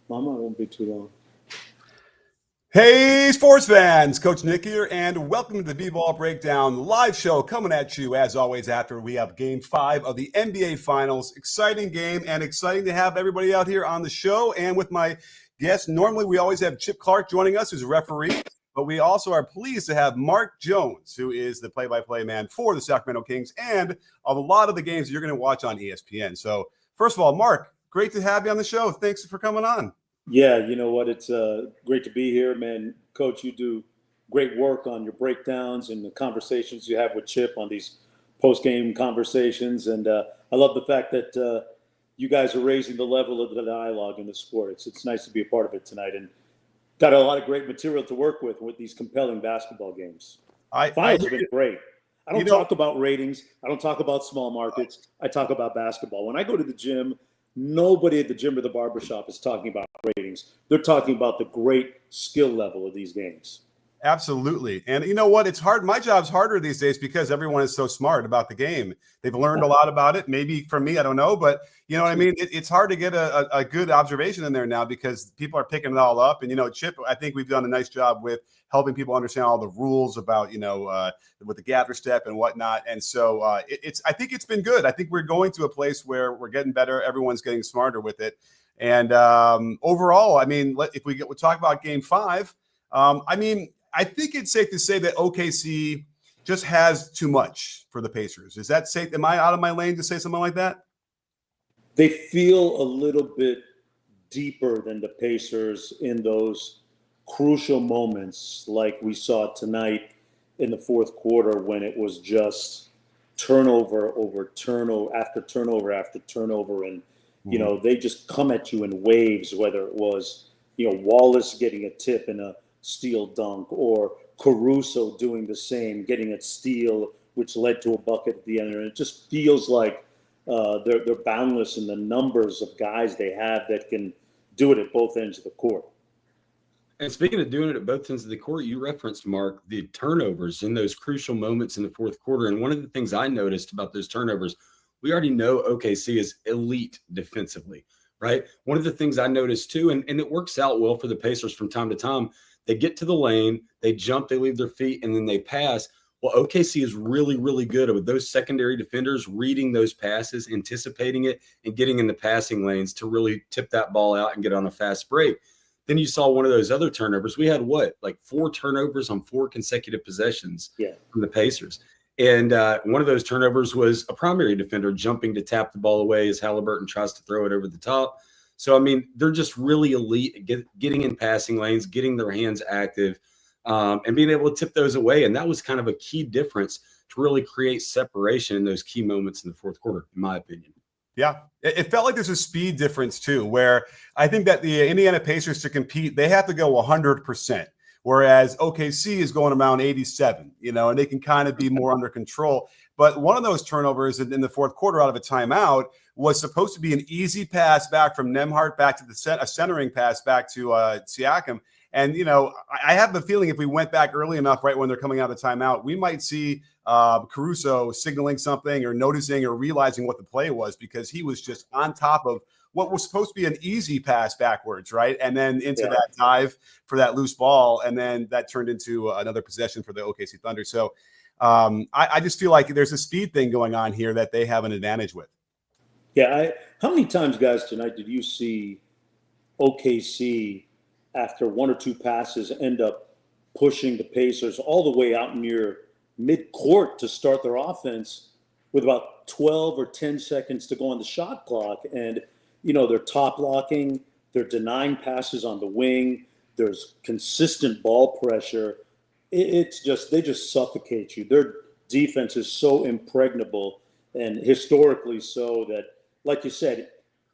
Mama, it won't be too long. Hey, sports fans, Coach Nick here, and welcome to the B-Ball Breakdown live show coming at you, as always, after we have Game 5 of the NBA Finals. Exciting game and exciting to have everybody out here on the show. And with my guest, normally we always have Chip Clark joining us, who's a referee, but we also are pleased to have Mark Jones, who is the play-by-play man for the Sacramento Kings and a lot of the games you're going to watch on ESPN. So, first of all, Mark, great to have you on the show. Thanks for coming on. Yeah, you know what? It's great to be here, man. Coach, you do great work on your breakdowns and the conversations you have with Chip on these post-game conversations. And I love the fact that you guys are raising the level of the dialogue in the sport. It's nice to be a part of it tonight, and got a lot of great material to work with these compelling basketball games. Finals have been great. I don't talk about ratings. I don't talk about small markets. I talk about basketball. When I go to the gym, nobody at the gym or the barbershop is talking about ratings. They're talking about the great skill level of these games. Absolutely. And you know what? It's hard. My job's harder these days because everyone is so smart about the game. They've learned a lot about it. Maybe from me, I don't know. But you know what I mean? It's hard to get a good observation in there now because people are picking it all up. And, you know, Chip, I think we've done a nice job with helping people understand all the rules about, you know, with the gather step and whatnot. And so I think it's been good. I think we're going to a place where we're getting better. Everyone's getting smarter with it. And overall, I mean, if we'll talk about Game 5, I think it's safe to say that OKC just has too much for the Pacers. Is that safe? Am I out of my lane to say something like that? They feel a little bit deeper than the Pacers in those crucial moments like we saw tonight in the fourth quarter when it was just turnover over turnover after turnover after turnover. And, you know, they just come at you in waves, whether it was, you know, Wallace getting a tip in a steal dunk or Caruso doing the same, getting a steal, which led to a bucket at the end. And it just feels like they're boundless in the numbers of guys they have that can do it at both ends of the court. And speaking of doing it at both ends of the court, you referenced, Mark, the turnovers in those crucial moments in the fourth quarter. And one of the things I noticed about those turnovers, we already know OKC is elite defensively, right? One of the things I noticed too, and it works out well for the Pacers from time to time, they get to the lane, they jump, they leave their feet, and then they pass. Well, OKC is really, really good with those secondary defenders reading those passes, anticipating it, and getting in the passing lanes to really tip that ball out and get on a fast break. Then you saw one of those other turnovers. We had like 4 turnovers on 4 consecutive possessions from the Pacers. And one of those turnovers was a primary defender jumping to tap the ball away as Halliburton tries to throw it over the top. So, I mean, they're just really elite at getting in passing lanes, getting their hands active, and being able to tip those away. And that was kind of a key difference to really create separation in those key moments in the fourth quarter, in my opinion. Yeah, it felt like there's a speed difference, too, where I think that the Indiana Pacers to compete, they have to go 100%, whereas OKC is going around 87, you know, and they can kind of be more under control. But one of those turnovers in the fourth quarter out of a timeout was supposed to be an easy pass back from Nembhard back to a centering pass back to Siakam. And, you know, I have the feeling if we went back early enough, right when they're coming out of timeout, we might see Caruso signaling something or noticing or realizing what the play was because he was just on top of what was supposed to be an easy pass backwards, right? And then into that dive for that loose ball. And then that turned into another possession for the OKC Thunder. So I just feel like there's a speed thing going on here that they have an advantage with. Yeah. How many times, guys, tonight did you see OKC after 1 or 2 passes end up pushing the Pacers all the way out near mid-court to start their offense with about 12 or 10 seconds to go on the shot clock? And, you know, they're top locking, they're denying passes on the wing, there's consistent ball pressure. It's just, they just suffocate you. Their defense is so impregnable and historically so that, like you said,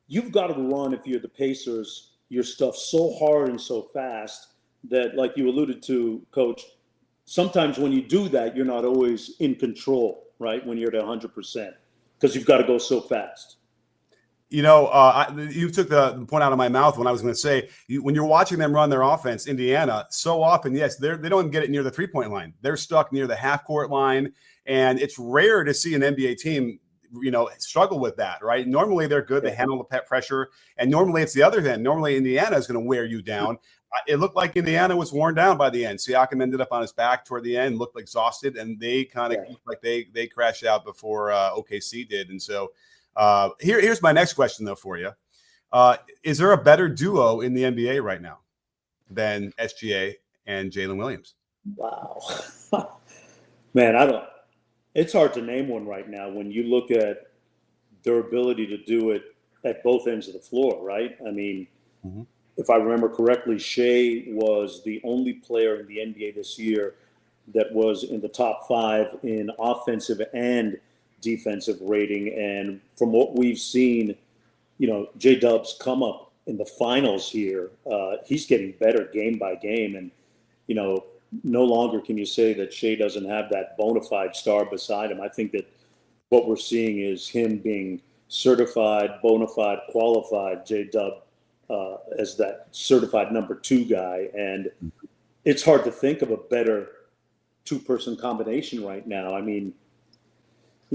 you've got to run, if you're the Pacers, your stuff so hard and so fast that, like you alluded to, Coach, sometimes when you do that, you're not always in control, right, when you're at 100%, because you've got to go so fast. You know, you took the point out of my mouth when I was going to say, when you're watching them run their offense, Indiana, so often, yes, they don't even get it near the three-point line. They're stuck near the half-court line, and it's rare to see an NBA team struggle with that, right? Normally they're good. They handle the pressure. And normally it's the other end. Normally Indiana is going to wear you down. It looked like Indiana was worn down by the end. Siakam ended up on his back toward the end, looked exhausted, and they kind of looked like they crashed out before OKC did. And so here's my next question, though, for you. Is there a better duo in the NBA right now than SGA and Jalen Williams? Wow. Man, it's hard to name one right now when you look at their ability to do it at both ends of the floor, right? I mean, if I remember correctly, Shea was the only player in the NBA this year that was in the top 5 in offensive and defensive rating. And from what we've seen, J-Dub's come up in the finals here. He's getting better game by game. And, no longer can you say that Shea doesn't have that bona fide star beside him. I think that what we're seeing is him being certified, bona fide, qualified J-Dub as that certified number 2 guy. And it's hard to think of a better two-person combination right now. I mean,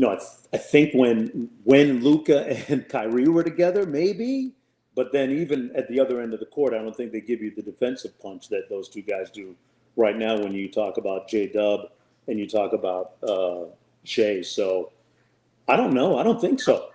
I think when Luka and Kyrie were together, maybe, but then even at the other end of the court, I don't think they give you the defensive punch that those two guys do right now when you talk about J-Dub and you talk about Shea. So I don't know. I don't think so.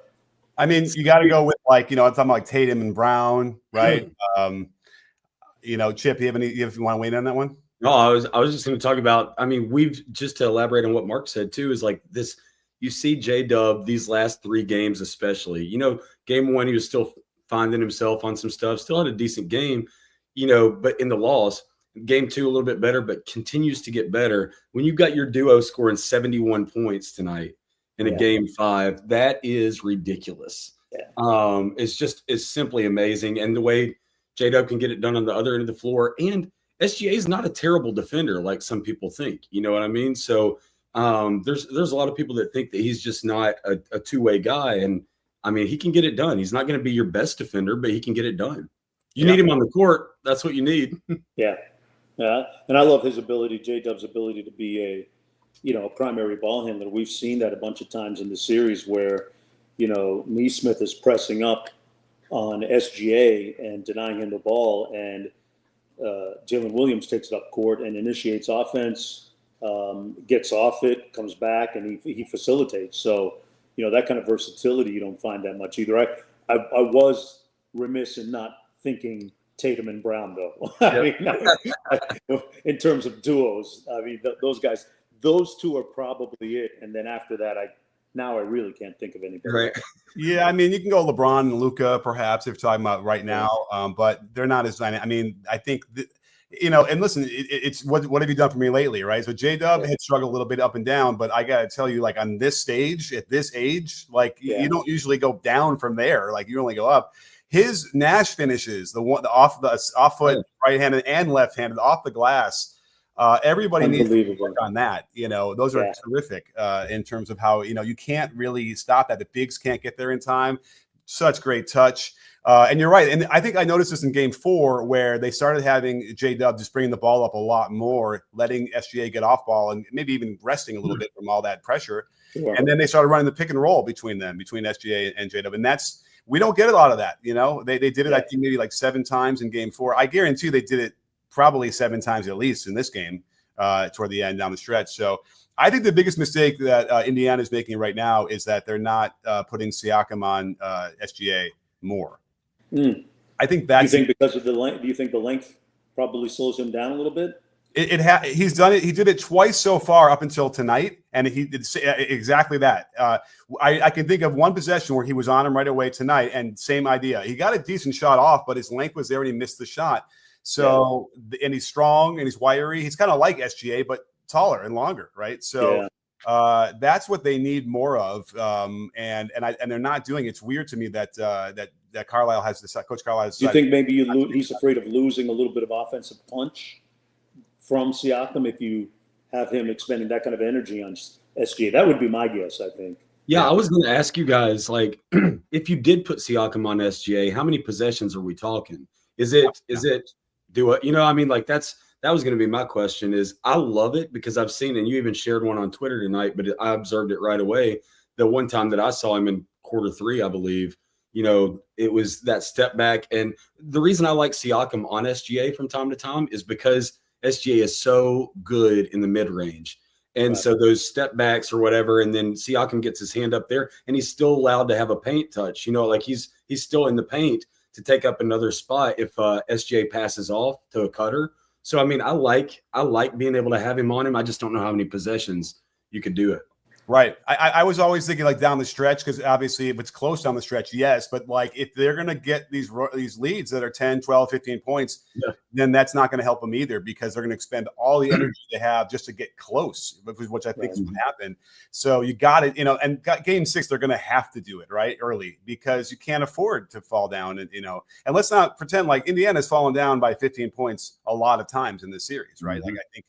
I mean, you got to go with I'm talking like Tatum and Brown, right? Chip, if you want to weigh in on that one? No, I was just going to talk about, we've just to elaborate on what Mark said too, is like this, you see J-Dub these last 3 games, especially, game 1, he was still finding himself on some stuff, still had a decent game, but in the loss, game 2, a little bit better, but continues to get better. When you've got your duo scoring 71 points tonight in a game 5, that is ridiculous. Yeah. It's simply amazing. And the way J-Dub can get it done on the other end of the floor, and SGA is not a terrible defender like some people think. You know what I mean? So there's a lot of people that think that he's just not a two-way guy. And he can get it done. He's not going to be your best defender, but he can get it done. You need him on the court. That's what you need. Yeah. And I love his ability, J-Dub's ability to be a primary ball handler. We've seen that a bunch of times in the series where, Neesmith is pressing up on SGA and denying him the ball, and Jalen Williams takes it up court and initiates offense, gets off it, comes back, and he facilitates. So, that kind of versatility you don't find that much either. I was remiss in not thinking Tatum and Brown, though. In terms of duos, those guys, those two are probably it. And then after that, I really can't think of anybody. Right. Yeah, you can go LeBron and Luka, perhaps, if you're talking about right now, but they're not as dynamic. I think and listen, it's what have you done for me lately, right? So J-Dub had struggled a little bit up and down, but I got to tell you, like on this stage, at this age, you don't usually go down from there. Like you only go up. His Nash finishes, the off foot, right-handed and left-handed, off the glass. Everybody needs to work on that. Those are terrific in terms of how you can't really stop that. The bigs can't get there in time. Such great touch. And you're right. And I think I noticed this in game 4 where they started having J-Dub just bringing the ball up a lot more, letting SGA get off ball and maybe even resting a little bit from all that pressure. Sure. And then they started running the pick and roll between SGA and J-Dub. And we don't get a lot of that. They did it, I think, maybe like 7 times in game 4. I guarantee they did it probably 7 times at least in this game toward the end down the stretch. So I think the biggest mistake that Indiana is making right now is that they're not putting Siakam on SGA more. I think that's. Do you think because of the length? Do you think the length probably slows him down a little bit? He's done it. He did it twice so far up until tonight, and he did exactly that. I can think of one possession where he was on him right away tonight, and same idea. He got a decent shot off, but his length was there, and he missed the shot. So, and he's strong and he's wiry. He's kind of like SGA, but taller and longer, right? So that's what they need more of. And they're not doing it. It's weird to me that Carlisle has this. Coach Carlisle has. Do you think maybe he's afraid of losing a little bit of offensive punch from Siakam if you have him expending that kind of energy on SGA? That would be my guess, I think. Yeah, I was going to ask you guys, like, if you did put Siakam on SGA, how many possessions are we talking? Is it that was going to be my question. Is I love it because I've seen, and you even shared one on Twitter tonight, but I observed it right away. the one time that I saw him in quarter 3, I believe, it was that step back. And the reason I like Siakam on SGA from time to time is because SGA is so good in the mid range. And so those step backs or whatever, and then Siakam gets his hand up there and he's still allowed to have a paint touch, like he's still in the paint to take up another spot if SGA passes off to a cutter. So, I mean, I like being able to have him on him. I just don't know how many possessions you could do it. Right. I was always thinking like down the stretch, because obviously if it's close down the stretch, yes. But like if they're going to get these leads that are 10, 12, 15 points, then that's not going to help them either, because they're going to expend all the energy they have just to get close, which I think is what happened. So you got it, and game 6, they're going to have to do it right early, because you can't afford to fall down. And, and let's not pretend like Indiana's fallen down by 15 points a lot of times in this series, right? Like I think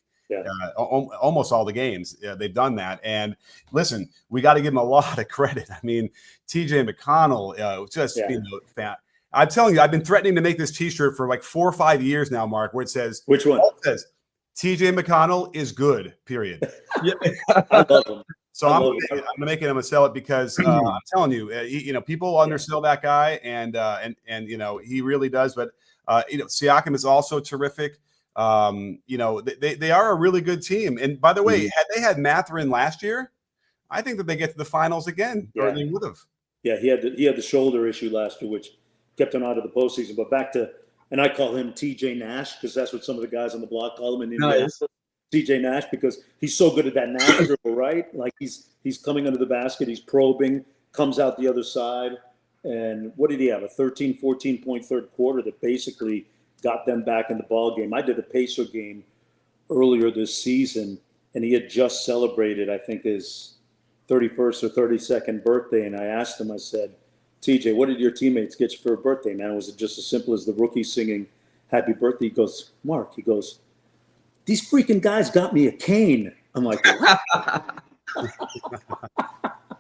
almost all the games they've done that. And listen, we got to give them a lot of credit. I mean, TJ McConnell, I'm telling you, I've been threatening to make this T-shirt for like 4 or 5 years now, Mark, where it says, which one? It says TJ McConnell is good, period. I love him. So I'm gonna sell it, because I'm telling you, people undersell that guy, and he really does. But Siakam is also terrific. They are a really good team. And by the way, had they had Mathurin last year, I think that they get to the finals again, or they would have. Yeah, he had the shoulder issue last year, which kept him out of the postseason. But back to, and I call him TJ Nash, because that's what some of the guys on the block call him in Indiana. TJ Nash, because he's so good at that Nash dribble, right? Like he's coming under the basket, he's probing, comes out the other side. And what did he have? A 13, 14-point third quarter that basically got them back in the ball game. I did a Pacer game earlier this season, and he had just celebrated, I think, his 31st or 32nd birthday. And I asked him, I said, TJ, what did your teammates get you for a birthday, man? Was it just as simple as the rookie singing happy birthday? He goes, Mark, these freaking guys got me a cane. I'm like, what?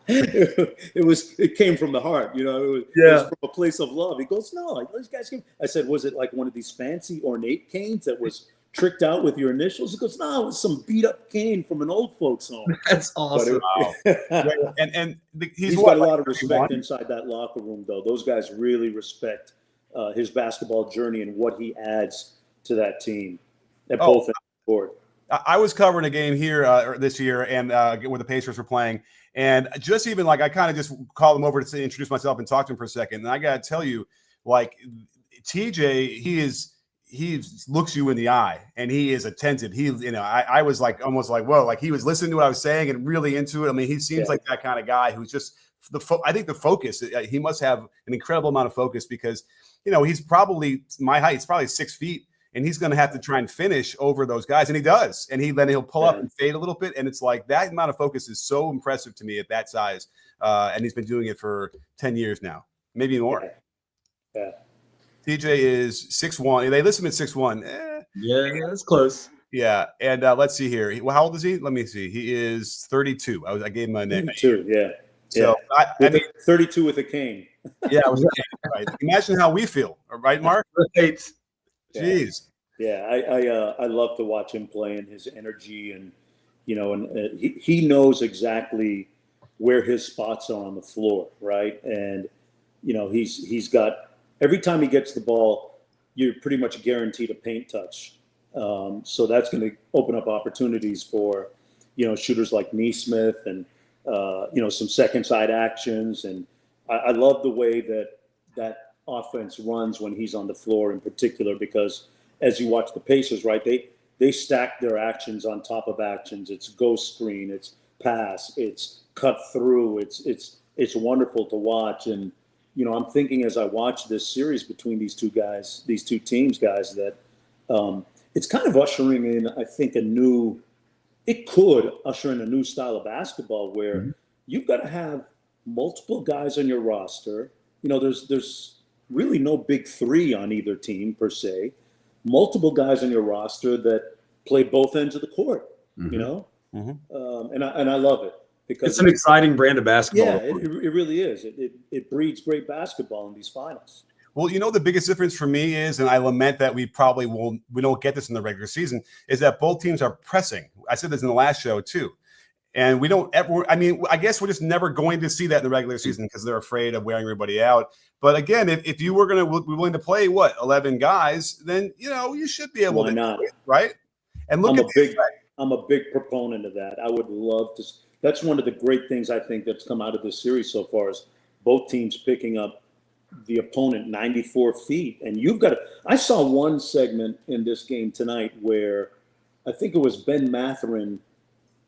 It came from the heart, it was from a place of love. He goes, no, like those guys came. I said, was it like one of these fancy ornate canes that was tricked out with your initials? He goes, no, it was some beat up cane from an old folks home. That's awesome. He's got a lot of respect inside that locker room, though. Those guys really respect his basketball journey and what he adds to that team at both ends of the board. I was covering a game here this year, and where the Pacers were playing, and just even like I kind of just called him over to introduce myself and talk to him for a second. And I got to tell you, like TJ, he looks you in the eye, and he is attentive. I was like almost like, whoa, like he was listening to what I was saying and really into it. I mean, he seems like that kind of guy who's just I think the focus. He must have an incredible amount of focus, because he's probably my height. He's probably 6 feet. And he's going to have to try and finish over those guys. And he does. And then he'll pull up and fade a little bit. And it's like that amount of focus is so impressive to me at that size. And he's been doing it for 10 years now, maybe more. Yeah. TJ is 6'1". They list him at 6'1". Yeah, that's close. Yeah. And let's see here. Well, how old is he? Let me see. He is 32. I gave him a name. 32, yeah. So I mean, 32 with a cane. Yeah. Right. Imagine how we feel. Right, Mark? Right. Jeez. Yeah, I love to watch him play, and his energy, and he knows exactly where his spots are on the floor, right? And he's got, every time he gets the ball, you're pretty much guaranteed a paint touch. So that's going to open up opportunities for shooters like Neesmith and some second side actions. And I love the way that offense runs when he's on the floor in particular, because as you watch the Pacers, right, they stack their actions on top of actions. It's ghost screen, it's pass, it's cut through, it's wonderful to watch. And I'm thinking as I watch this series between these two teams, guys, that it's kind of ushering in, I think, it could usher in a new style of basketball where you've got to have multiple guys on your roster. There's really no big three on either team per se. Multiple guys on your roster that play both ends of the court. And I love it, because it's an exciting brand of basketball. Yeah, it really is. It breeds great basketball in these finals. Well, the biggest difference for me is, and I lament that we don't get this in the regular season, is that both teams are pressing. I said this in the last show too. And we don't ever, I mean, I guess we're just never going to see that in the regular season because they're afraid of wearing everybody out. But again, if you were going to be willing to play, 11 guys, then, you should be able Why to, not? right? And look I'm a big proponent of that. I would love to. That's one of the great things I think that's come out of this series so far is both teams picking up the opponent 94 feet. And I saw one segment in this game tonight where I think it was Ben Matherin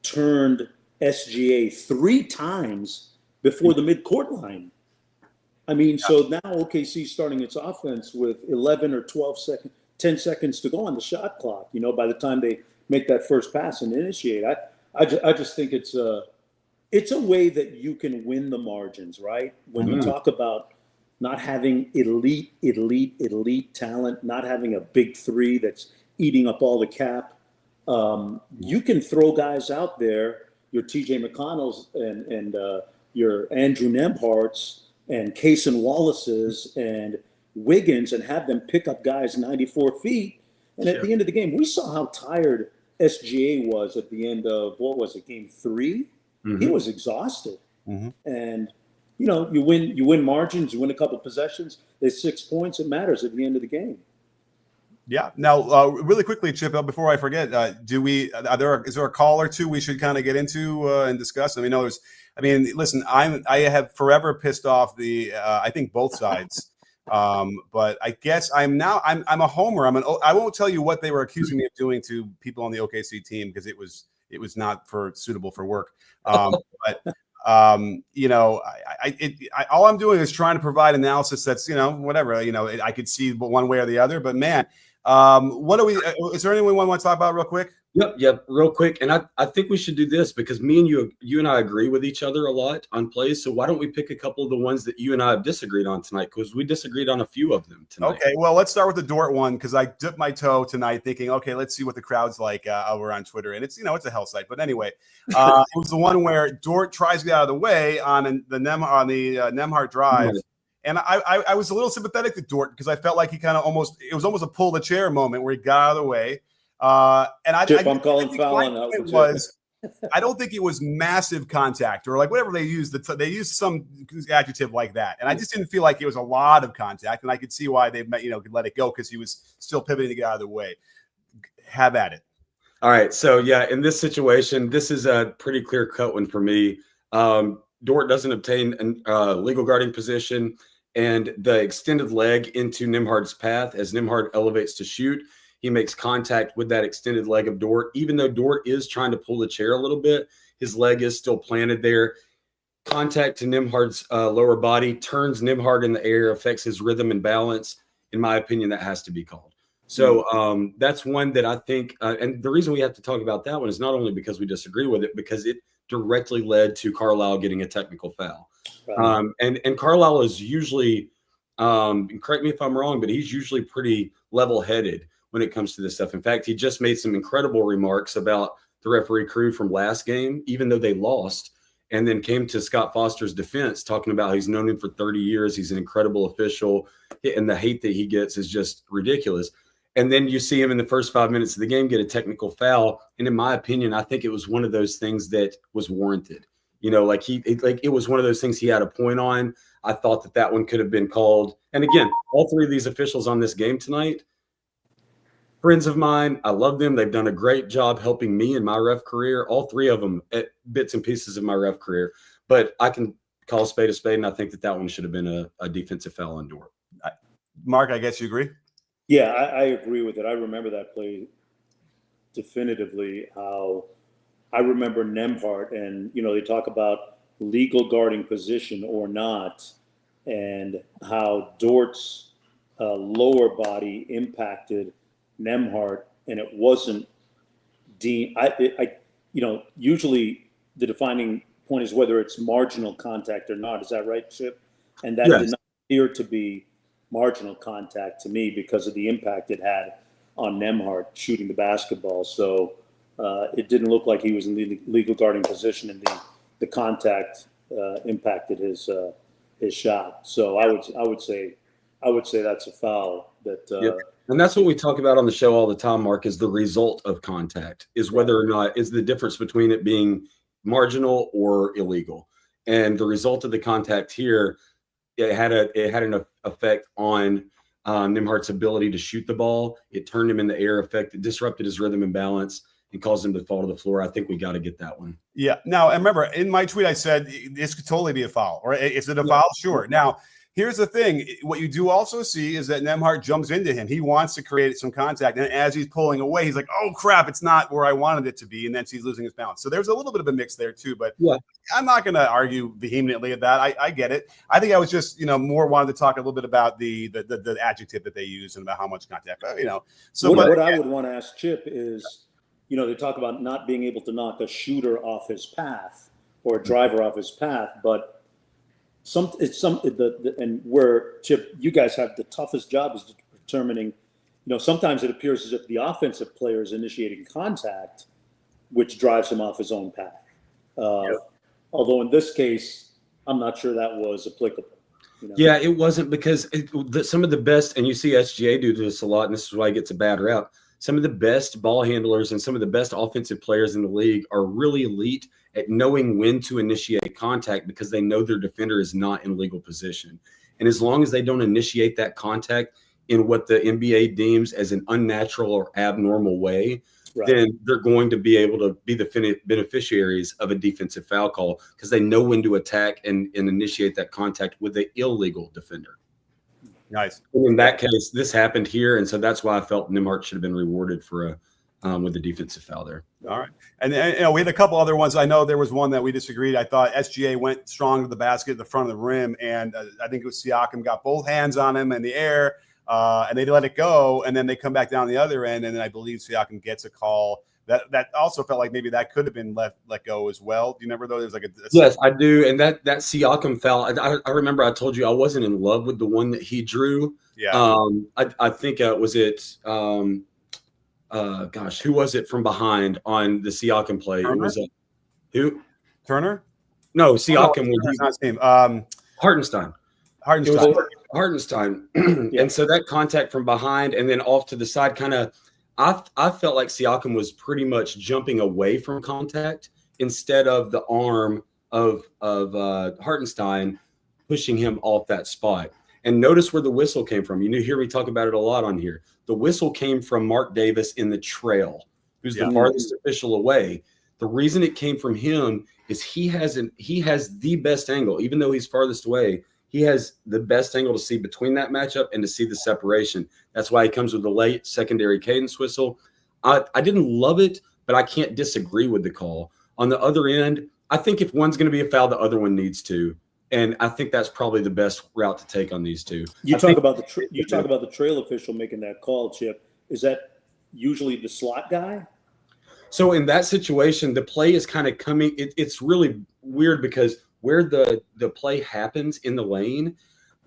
turned SGA 3 times before the midcourt line. I mean, so now OKC starting its offense with 11 or 10 seconds to go on the shot clock, by the time they make that first pass and initiate. I just think it's a way that you can win the margins, right? When you talk about not having elite talent, not having a big three that's eating up all the cap, you can throw guys out there, your TJ McConnells and your Andrew Nembharts and Cason Wallace's and Wiggins and have them pick up guys 94 feet. And at the end of the game, we saw how tired SGA was at the end of, game 3? Mm-hmm. He was exhausted. Mm-hmm. And, you win margins, you win a couple possessions. There's 6 points. It matters at the end of the game. Yeah. Now, really quickly, Chip, before I forget, is there a call or two we should kind of get into and discuss? Listen, I have forever pissed off I think both sides. But I guess I'm a homer. I won't tell you what they were accusing me of doing to people on the OKC team because it was not suitable for work. But all I'm doing is trying to provide analysis that's whatever I could see one way or the other. But man, what do we? Is there anyone want to talk about real quick? Yep, real quick. And I think we should do this because me and you and I agree with each other a lot on plays. So why don't we pick a couple of the ones that you and I have disagreed on tonight? Because we disagreed on a few of them tonight. Okay, well, let's start with the Dort one because I dipped my toe tonight thinking, okay, let's see what the crowd's like over on Twitter. And it's it's a hell site. But anyway, it was the one where Dort tries to get out of the way on the Nembhard drive. Mm-hmm. And I was a little sympathetic to Dort because I felt like he kind of it was almost a pull the chair moment where he got out of the way. I'm calling foul on that. I don't think it was massive contact or like whatever they used. They used some adjective like that, and I just didn't feel like it was a lot of contact. And I could see why they could let it go because he was still pivoting to get out of the way. Have at it. All right, so yeah, in this situation, this is a pretty clear cut one for me. Dort doesn't obtain a legal guarding position, and the extended leg into Nembhard's path as Nembhard elevates to shoot. He makes contact with that extended leg of Dort. Even though Dort is trying to pull the chair a little bit, his leg is still planted there. Contact to Nembhard's lower body, turns Nembhard in the air, affects his rhythm and balance. In my opinion, that has to be called. So that's one that I think, and the reason we have to talk about that one is not only because we disagree with it, because it directly led to Carlisle getting a technical foul. Right. And Carlisle is usually, correct me if I'm wrong, but he's usually pretty level-headed when it comes to this stuff. In fact, he just made some incredible remarks about the referee crew from last game, even though they lost, and then came to Scott Foster's defense talking about he's known him for 30 years. He's an incredible official, and the hate that he gets is just ridiculous. And then you see him in the first 5 minutes of the game get a technical foul. And in my opinion, I think it was one of those things that was warranted. It was one of those things he had a point on. I thought that one could have been called. And again, all three of these officials on this game tonight, friends of mine, I love them. They've done a great job helping me in my ref career, all three of them at bits and pieces of my ref career. But I can call a spade, and I think that one should have been a defensive foul on Dort. Mark, I guess you agree? Yeah, I agree with it. I remember that play definitively, how I remember Nembhard, and, they talk about legal guarding position or not, and how Dort's lower body impacted Nembhard, and it wasn't deemed. Usually the defining point is whether it's marginal contact or not. Is that right, Chip? And that did not appear to be marginal contact to me because of the impact it had on Nembhard shooting the basketball. So it didn't look like he was in the legal guarding position, and the contact impacted his shot. So I would say that's a foul. And that's what we talk about on the show all the time, Mark, is the result of contact, is whether or not is the difference between it being marginal or illegal. And the result of the contact here, it had an effect on Nimhart's ability to shoot the ball. It turned him in the air, it disrupted his rhythm and balance, and caused him to fall to the floor. I think we got to get that one. Yeah. Now, and remember, in my tweet, I said this could totally be a foul. Or is it a foul? Sure. Now, here's the thing. What you do also see is that Nemhart jumps into him. He wants to create some contact. And as he's pulling away, he's like, oh, crap, it's not where I wanted it to be. And then he's losing his balance. So there's a little bit of a mix there, too. But I'm not going to argue vehemently at that. I get it. I think I was just, more wanted to talk a little bit about the adjective that they use and about how much contact, So what I would want to ask Chip is, they talk about not being able to knock a shooter off his path or a driver off his path, but and where Chip, you guys have the toughest job is determining, sometimes it appears as if the offensive player is initiating contact, which drives him off his own path. Although in this case, I'm not sure that was applicable. Yeah, it wasn't, because some of the best, and you see SGA do this a lot, and this is why he gets a bad rap. Some of the best ball handlers and some of the best offensive players in the league are really elite at knowing when to initiate contact, because they know their defender is not in legal position. And as long as they don't initiate that contact in what the NBA deems as an unnatural or abnormal way, then they're going to be able to be the beneficiaries of a defensive foul call, because they know when to attack and initiate that contact with the illegal defender. Nice. And in that case, this happened here, and so that's why I felt Nimhart should have been rewarded for with the defensive foul there. All right, and we had a couple other ones. I know there was one that we disagreed. I thought SGA went strong to the basket at the front of the rim, and I think it was Siakam got both hands on him in the air, and they let it go, and then they come back down the other end, and then I believe Siakam gets a call. That also felt like maybe that could have been let go as well. Do you remember though? There's like yes, I do. And that Siakam foul, I remember I told you I wasn't in love with the one that he drew. Yeah. I think was it gosh, who was it from behind on the Siakam play? Turner? It was who? Turner? No, Siakam Hartenstein. Hartenstein. And so that contact from behind and then off to the side kind of. I felt like Siakam was pretty much jumping away from contact instead of the arm of Hartenstein pushing him off that spot. And notice where the whistle came from. You hear me talk about it a lot on here. The whistle came from Mark Davis in the trail, who's the farthest official away. The reason it came from him is he has the best angle, even though he's farthest away. He has the best angle to see between that matchup and to see the separation. That's why he comes with the late secondary cadence whistle. I didn't love it, but I can't disagree with the call. On the other end, I think if one's going to be a foul, the other one needs to. And I think that's probably the best route to take on these two. You talk about the trail official making that call, Chip. Is that usually the slot guy? So in that situation, the play is kind of coming. It's really weird because where the play happens in the lane,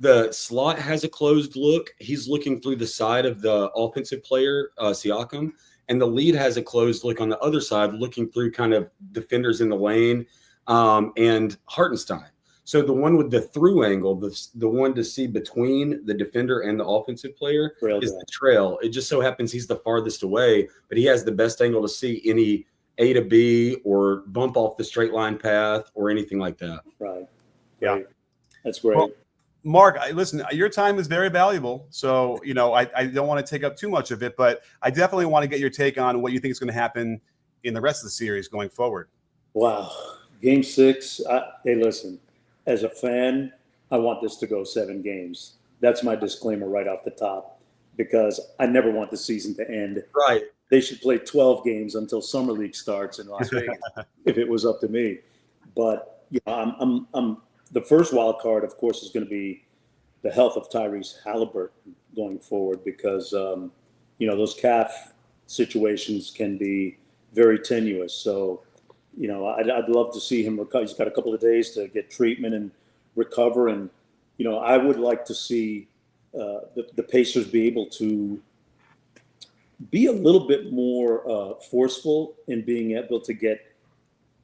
the slot has a closed look. He's looking through the side of the offensive player, Siakam, and the lead has a closed look on the other side, looking through kind of defenders in the lane and Hartenstein. So the one with the through angle, the one to see between the defender and the offensive player is the trail. It just so happens he's the farthest away, but he has the best angle to see any A to B or bump off the straight line path or anything like that. Right. Yeah. Right. That's great. Well, Mark, listen, your time is very valuable. So, I don't want to take up too much of it, but I definitely want to get your take on what you think is going to happen in the rest of the series going forward. Wow. Game 6. Hey, listen, as a fan, I want this to go 7 games. That's my disclaimer right off the top, because I never want the season to end. Right. They should play 12 games until Summer League starts in Las Vegas, if it was up to me. But I'm the first wild card, of course, is going to be the health of Tyrese Halliburton going forward, because those calf situations can be very tenuous. So, I'd love to see him recover. He's got a couple of days to get treatment and recover, and I would like to see the Pacers be able to be a little bit more forceful in being able to get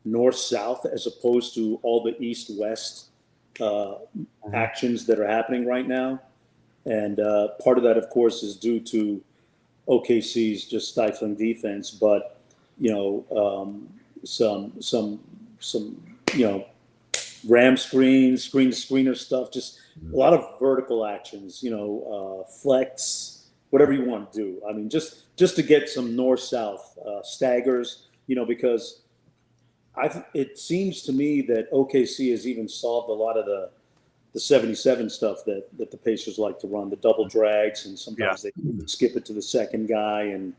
north-south as opposed to all the east-west actions that are happening right now. And part of that, of course, is due to OKC's just stifling defense. But, some ram screen to screener stuff, just a lot of vertical actions, flex, whatever you want to do. I mean, just to get some north-south staggers, because it seems to me that OKC has even solved a lot of the 77 stuff that the Pacers like to run, the double drags, and sometimes they skip it to the second guy. And,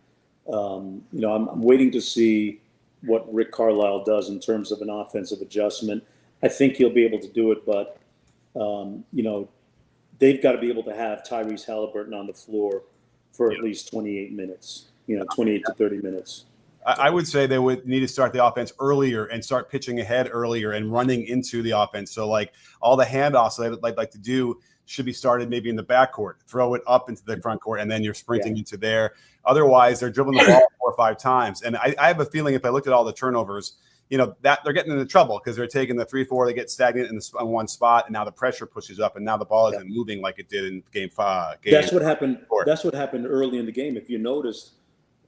I'm waiting to see what Rick Carlisle does in terms of an offensive adjustment. I think he'll be able to do it, but, they've got to be able to have Tyrese Halliburton on the floor for at least 28 minutes, 28 to 30 minutes. I would say they would need to start the offense earlier and start pitching ahead earlier and running into the offense. So, like, all the handoffs that I'd like to do should be started maybe in the backcourt, throw it up into the front court, and then you're sprinting into there. Otherwise, they're dribbling the ball 4 or 5 times. And I have a feeling if I looked at all the turnovers, that they're getting into trouble because they're taking the 3-4, they get stagnant in one spot, and now the pressure pushes up, and now the ball isn't moving like it did in game 5. That's what happened. That's what happened early in the game. If you noticed,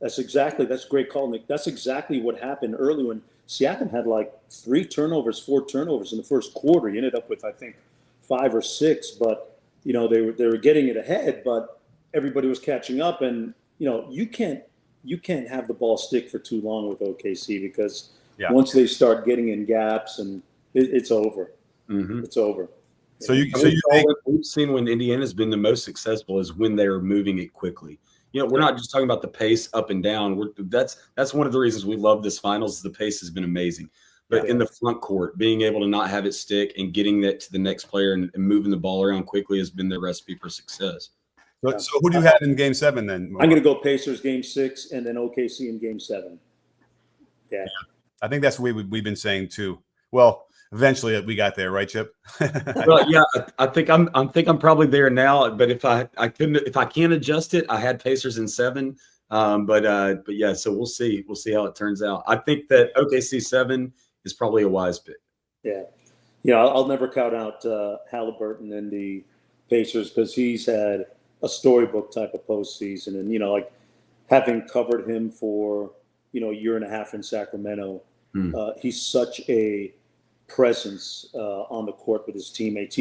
that's a great call, Nick. That's exactly what happened early when Siakam had like 4 turnovers in the first quarter. He ended up with, I think, 5 or 6, but they were getting it ahead, but everybody was catching up, and you can't have the ball stick for too long with OKC because once they start getting in gaps, and it's over. Mm-hmm. It's over. So you think we've seen when Indiana's been the most successful is when they are moving it quickly. We're not just talking about the pace up and down. That's one of the reasons we love this finals. The pace has been amazing. But in the front court, being able to not have it stick and getting that to the next player and moving the ball around quickly has been the recipe for success. So who do you have in game 7 then? I'm going to go Pacers game 6 and then OKC in game 7. Yeah. I think that's what we've been saying too. Well, eventually we got there, right, Chip? Well, yeah, I think I'm probably there now. But if I can't adjust it, I had Pacers in 7. But yeah, so we'll see. We'll see how it turns out. I think that OKC 7 is probably a wise pick. Yeah. I'll never count out Halliburton and the Pacers because he's had a storybook type of postseason, and like having covered him for a year and a half in Sacramento, he's such a presence on the court with his teammates.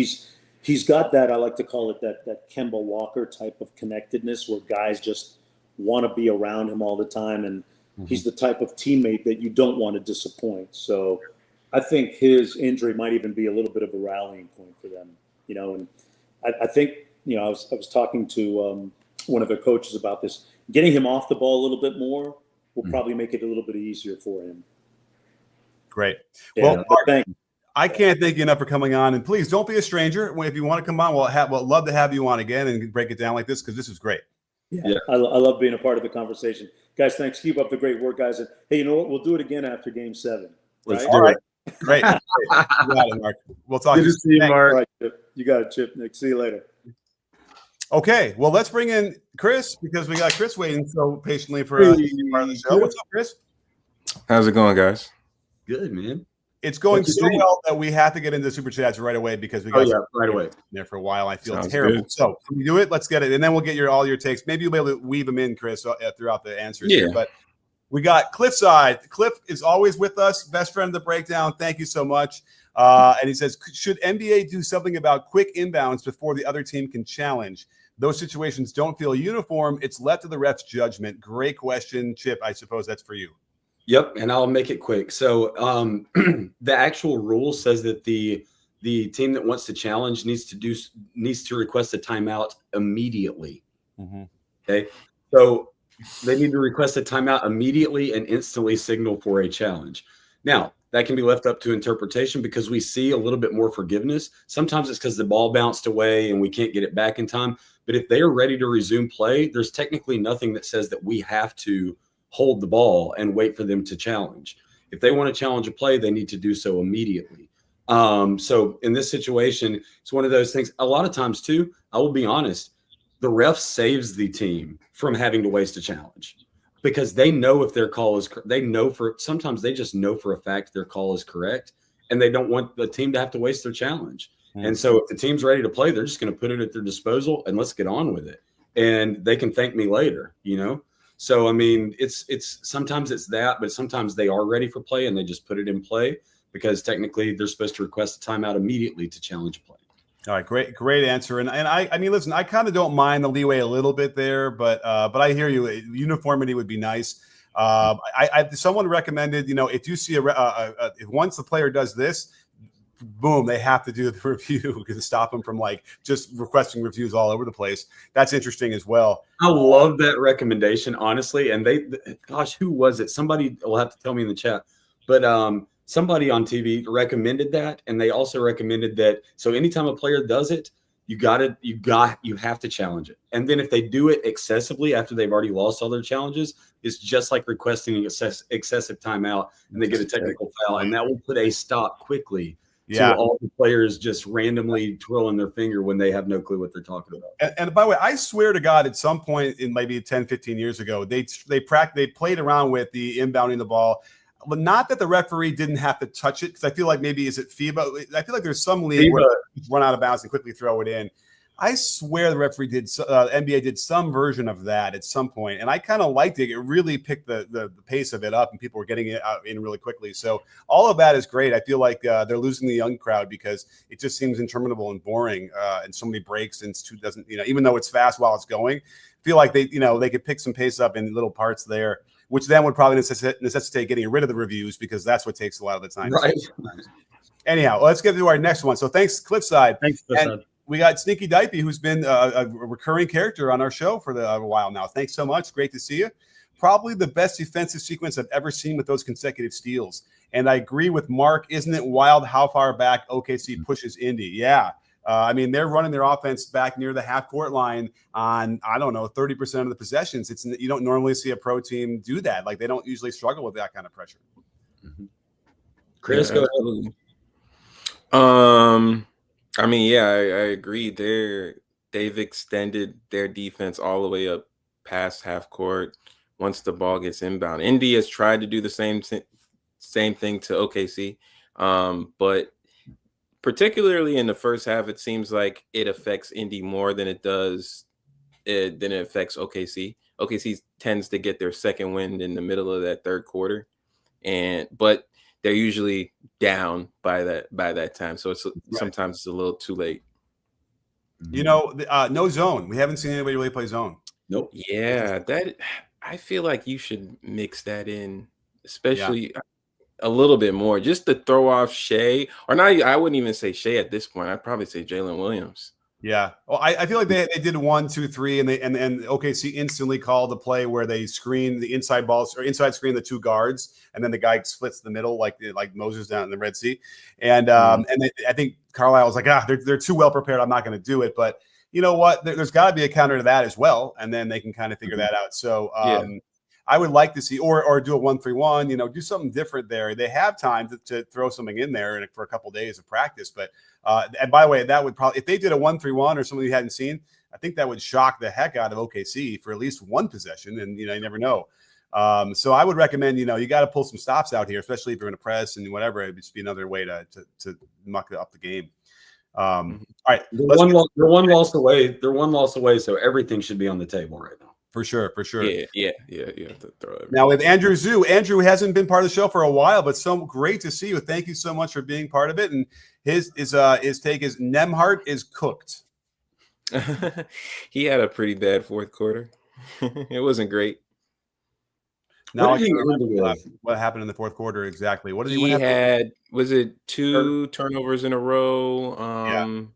He's got that, I like to call it that Kemba Walker type of connectedness where guys just want to be around him all the time, and he's the type of teammate that you don't want to disappoint. So I think his injury might even be a little bit of a rallying point for them, and I think I was talking to one of their coaches about this. Getting him off the ball a little bit more will probably make it a little bit easier for him. Great. Yeah, well, Mark, I can't thank you enough for coming on. And please don't be a stranger. If you want to come on, we'll love to have you on again and break it down like this because this is great. Yeah. I love being a part of the conversation. Guys, thanks. Keep up the great work, guys. And hey, you know what? We'll do it again after game 7. Let's right? do it. Great. You got it, Mark. We'll talk Good to see you, Mark. All right, Chip. You got it, Chip. Nick, see you later. Okay, well, let's bring in Chris because we got Chris waiting so patiently for us to be part of the show. What's up, Chris? How's it going, guys? Good, man. It's going so well that we have to get into super chats right away because we got right away there for a while. I feel Sounds terrible. good. So can we do it? Let's get it, and then we'll get all your takes. Maybe you'll be able to weave them in, Chris, throughout the answers. Yeah. Here. But we got Cliffside. Cliff is always with us, best friend of the breakdown. Thank you so much. And he says, should NBA do something about quick inbounds before the other team can challenge? Those situations don't feel uniform. It's left to the ref's judgment. Great question, Chip. I suppose that's for you. Yep, and I'll make it quick. So the actual rule says that the team that wants to challenge needs to request a timeout immediately. Mm-hmm. Okay, so they need to request a timeout immediately and instantly signal for a challenge. Now, that can be left up to interpretation because we see a little bit more forgiveness. Sometimes it's because the ball bounced away and we can't get it back in time. But if they are ready to resume play, there's technically nothing that says that we have to hold the ball and wait for them to challenge. If they want to challenge a play, they need to do so immediately. So in this situation, it's one of those things. A lot of times, too, I will be honest, the ref saves the team from having to waste a challenge because they know if their call is sometimes they just know for a fact their call is correct, and they don't want the team to have to waste their challenge. And so if the team's ready to play, they're just going to put it at their disposal and let's get on with it. And they can thank me later, So, I mean, it's sometimes it's that, but sometimes they are ready for play and they just put it in play. because technically they're supposed to request a timeout immediately to challenge a play. All right, great answer. And I mean, listen, I kind of don't mind the leeway a little bit there, but I hear you. Uniformity would be nice. Someone recommended, if you see if once the player does this, boom, they have to do the review to stop them from like just requesting reviews all over the place. That's interesting as well. I love that recommendation, honestly. And gosh, who was it? Somebody will have to tell me in the chat, but somebody on TV recommended that. And they also recommended that. So anytime a player does it, you have to challenge it. And then if they do it excessively after they've already lost all their challenges, it's just like requesting an excessive timeout and they get a technical foul. And that will put a stop quickly. Yeah, to all the players just randomly twirling their finger when they have no clue what they're talking about. And by the way, I swear to God, at some point in maybe 10, 15 years ago, they played around with the inbounding the ball. But not that the referee didn't have to touch it, because I feel like maybe is it FIBA? I feel like there's some league where they run out of bounds and quickly throw it in. I swear the referee NBA did some version of that at some point, and I kind of liked it. It really picked the pace of it up, and people were getting it out in really quickly. So all of that is great. I feel like they're losing the young crowd because it just seems interminable and boring, and so many breaks, and doesn't, even though it's fast while it's going, I feel like they could pick some pace up in little parts there, which then would probably necessitate getting rid of the reviews because that's what takes a lot of the time. Right. Anyhow, let's get to our next one. So thanks, Cliffside. Thanks, Cliffside. We got Sneaky Dipey, who's been a recurring character on our show for a while now. Thanks so much. Great to see you. Probably the best defensive sequence I've ever seen with those consecutive steals. And I agree with Mark. Isn't it wild how far back OKC pushes Indy? Yeah. I mean, they're running their offense back near the half-court line on, 30% of the possessions. You don't normally see a pro team do that. Like, they don't usually struggle with that kind of pressure. Mm-hmm. Chris, go ahead. I mean, yeah, I agree. They've extended their defense all the way up past half court once the ball gets inbound. Indy has tried to do the same thing to OKC, but particularly in the first half, it seems like it affects Indy more than it affects OKC. OKC tends to get their second wind in the middle of that third quarter, but they're usually down by that time. So sometimes it's a little too late. No zone. We haven't seen anybody really play zone. Nope. Yeah, I feel like you should mix that in, especially a little bit more, just to throw off Shea, or not. I wouldn't even say Shea at this point. I'd probably say Jalen Williams. Yeah. Well, I feel like they did 1, 2, 3, and OKC instantly called the play where they screen the inside balls or inside screen the two guards, and then the guy splits the middle like Moses down in the Red Sea. And I think Carlisle was like, they're too well prepared. I'm not going to do it. But you know what? There's got to be a counter to that as well, and then they can kind of figure that out. So I would like to see or do a 1-3-1. Do something different there. They have time to throw something in there for a couple of days of practice, but. And by the way, that would probably, if they did a 1-3-1 or something you hadn't seen, I think that would shock the heck out of OKC for at least one possession. And, you never know. So I would recommend, you got to pull some stops out here, especially if you're going to press and whatever. It'd just be another way to muck up the game. All right. They're one loss away. So everything should be on the table right now. For sure. Yeah. You have to throw it. Now with Andrew Zhu. Andrew hasn't been part of the show for a while, but so great to see you. Thank you so much for being part of it. And his take is Nembhard is cooked. He had a pretty bad fourth quarter. It wasn't great. Now what happened in the fourth quarter exactly? What did he had? Was it 2 turnovers in a row? One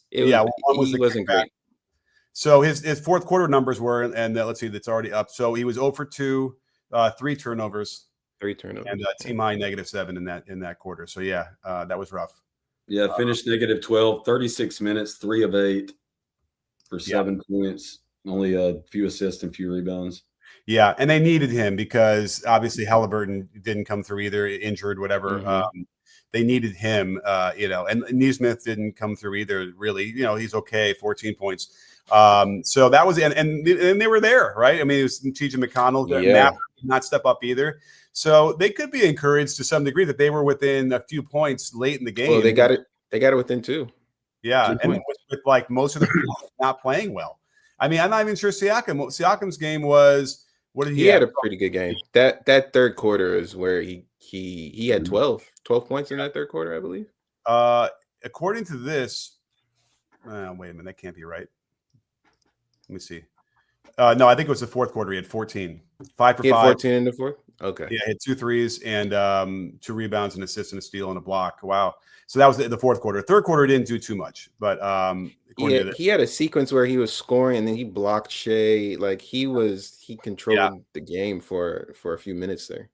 wasn't great. So his fourth quarter numbers were, and let's see, that's already up. So he was 0 for 2, 3 turnovers. 3 turnovers. And team high -7 in that quarter. So that was rough. Yeah, finished -12, 36 minutes, 3 of 8 for 7 points, only a few assists and few rebounds. Yeah, and they needed him because obviously Halliburton didn't come through either, injured, whatever. Mm-hmm. They needed him, and Nesmith didn't come through either, really. He's okay, 14 points. So that was and they were there, right? I mean, it was TJ McConnell did not step up either. So they could be encouraged to some degree that they were within a few points late in the game. Well, they got it within 2. Yeah, and with most of the people not playing well. I mean, I'm not even sure Siakam's game was What did He he had have? a pretty good game. That third quarter is where he had 12 points in that third quarter, I believe. According to this, wait a minute, that can't be right. Let me see. No, I think it was the fourth quarter. He had 14, 5 for He had 5. 14 in the fourth. Okay. Yeah, he had 2 threes and 2 rebounds, an assist, and a steal, and a block. Wow. So that was the fourth quarter. Third quarter didn't do too much, but He had a sequence where he was scoring and then he blocked Shea. Like he controlled the game for a few minutes there.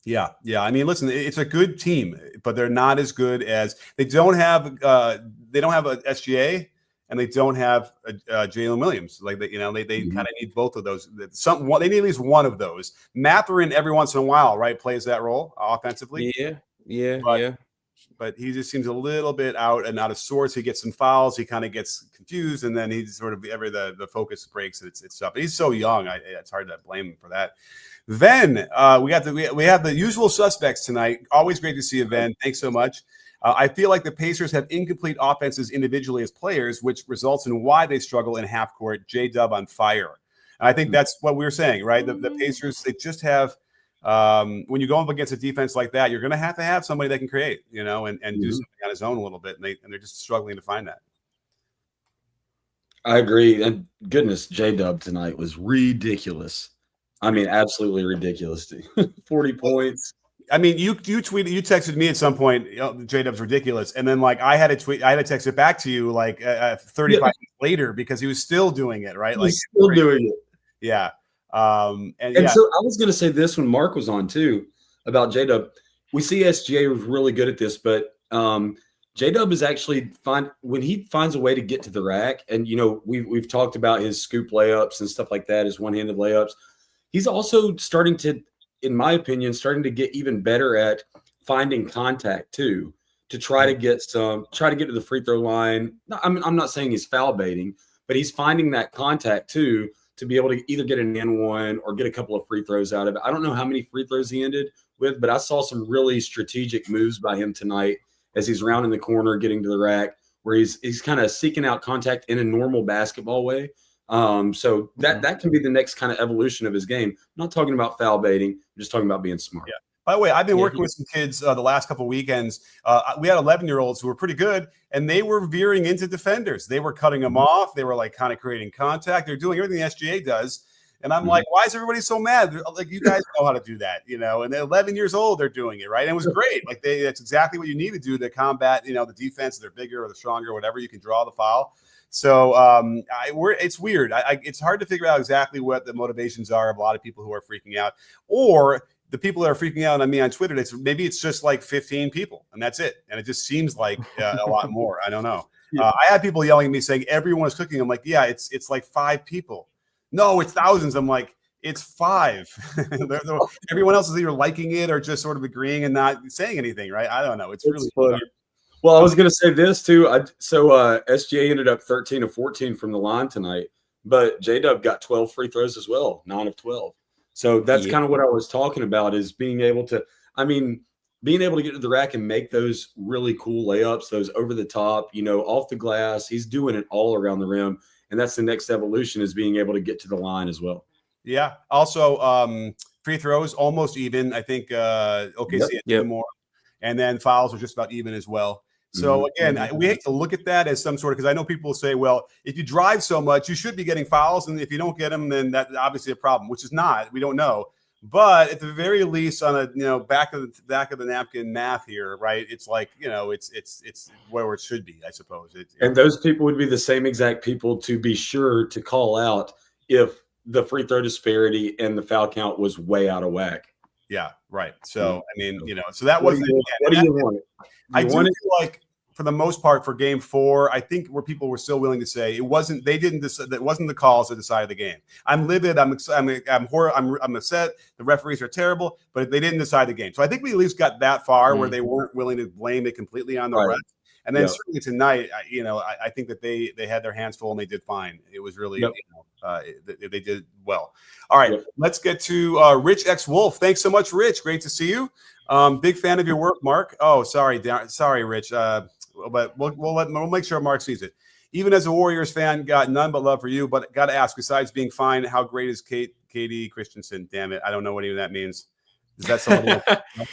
Yeah. I mean, listen, it's a good team, but they're not as good as they don't have a SGA and they don't have Jalen Williams. Like they kind of need both of those. They need at least one of those. Mathurin every once in a while, right, plays that role offensively. Yeah. But he just seems a little bit out of sorts. He gets some fouls. He kind of gets confused, and then he's sort of the focus breaks. It's tough. He's so young. It's hard to blame him for that. Then we have the usual suspects tonight. Always great to see you, Ben. Thanks so much. I feel like the Pacers have incomplete offenses individually as players, which results in why they struggle in half court. J-Dub on fire. And I think that's what we were saying, right? The Pacers, they just have when you go up against a defense like that, you're going to have somebody that can create, and do something on his own a little bit. And they're just struggling to find that. I agree. And goodness, J-Dub tonight was ridiculous. I mean, absolutely ridiculous. 40 points. I mean, you texted me at some point, J-Dub's ridiculous. And then I had to text it back to you 35 minutes later because he was still doing it, right? He's still doing it. Yeah. So I was going to say this when Mark was on too about J-Dub. We see SGA was really good at this, but J-Dub is actually when he finds a way to get to the rack, and we've talked about his scoop layups and stuff like that, his one-handed layups. He's also starting to, in my opinion, get even better at finding contact too, to try to get to the free throw line. I'm not saying he's foul baiting, but he's finding that contact too, to be able to either get an N1 or get a couple of free throws out of it. I don't know how many free throws he ended with, but I saw some really strategic moves by him tonight as he's rounding the corner, getting to the rack, where he's kind of seeking out contact in a normal basketball way. So that can be the next kind of evolution of his game. I'm not talking about foul baiting. I'm just talking about being smart. Yeah. By the way, I've been working with some kids the last couple of weekends. We had 11-year-olds who were pretty good, and they were veering into defenders. They were cutting them off. They were kind of creating contact. They're doing everything the SGA does. And I'm like, why is everybody so mad? Like, you guys know how to do that, And they're 11 years old, they're doing it, right? And it was great. That's exactly what you need to do to combat, the defense. They're bigger or they're stronger, whatever. You can draw the foul. So it's weird. It's hard to figure out exactly what the motivations are of a lot of people who are freaking out, or the people that are freaking out on me on Twitter. Maybe it's just 15 people, and that's it. And it just seems like a lot more. I don't know. I had people yelling at me saying everyone is cooking. I'm like, yeah, it's 5 people. No, it's thousands. I'm like, it's 5. Everyone else is either liking it or just sort of agreeing and not saying anything, right? I don't know. It's really funny. Well, I was going to say this too. SGA ended up 13 of 14 from the line tonight, but J-Dub got 12 free throws as well, 9 of 12. So that's kind of what I was talking about, is being able to get to the rack and make those really cool layups, those over the top, off the glass. He's doing it all around the rim. And that's the next evolution, is being able to get to the line as well. Yeah. Also, free throws almost even. I think OKC had 2 more. And then fouls are just about even as well. So again, we hate to look at that as some sort of, because I know people will say, well, if you drive so much, you should be getting fouls. And if you don't get them, then that's obviously a problem, which is not. We don't know. But at the very least, on a back of the napkin math here, right? It's it's where it should be, I suppose. And those people would be the same exact people to be sure to call out if the free throw disparity and the foul count was way out of whack. Yeah, right. So I mean, so that wasn't. What do you want? I do feel like, for the most part, for Game 4, I think where people were still willing to say it wasn't. They didn't. That wasn't the calls that decided the game. I'm livid. I'm upset. The referees are terrible, but they didn't decide the game. So I think we at least got that far where they weren't willing to blame it completely on the refs. And then certainly tonight, I think that they had their hands full and they did fine. It was really, they did well. All right, let's get to Rich X Wolf. Thanks so much, Rich. Great to see you. Big fan of your work, Mark. Oh, sorry, Rich. But we'll make sure Mark sees it. Even as a Warriors fan, got none but love for you. But got to ask, besides being fine, how great is Kate Katie Christensen. Damn it. I don't know what even that means. Is that somebody else?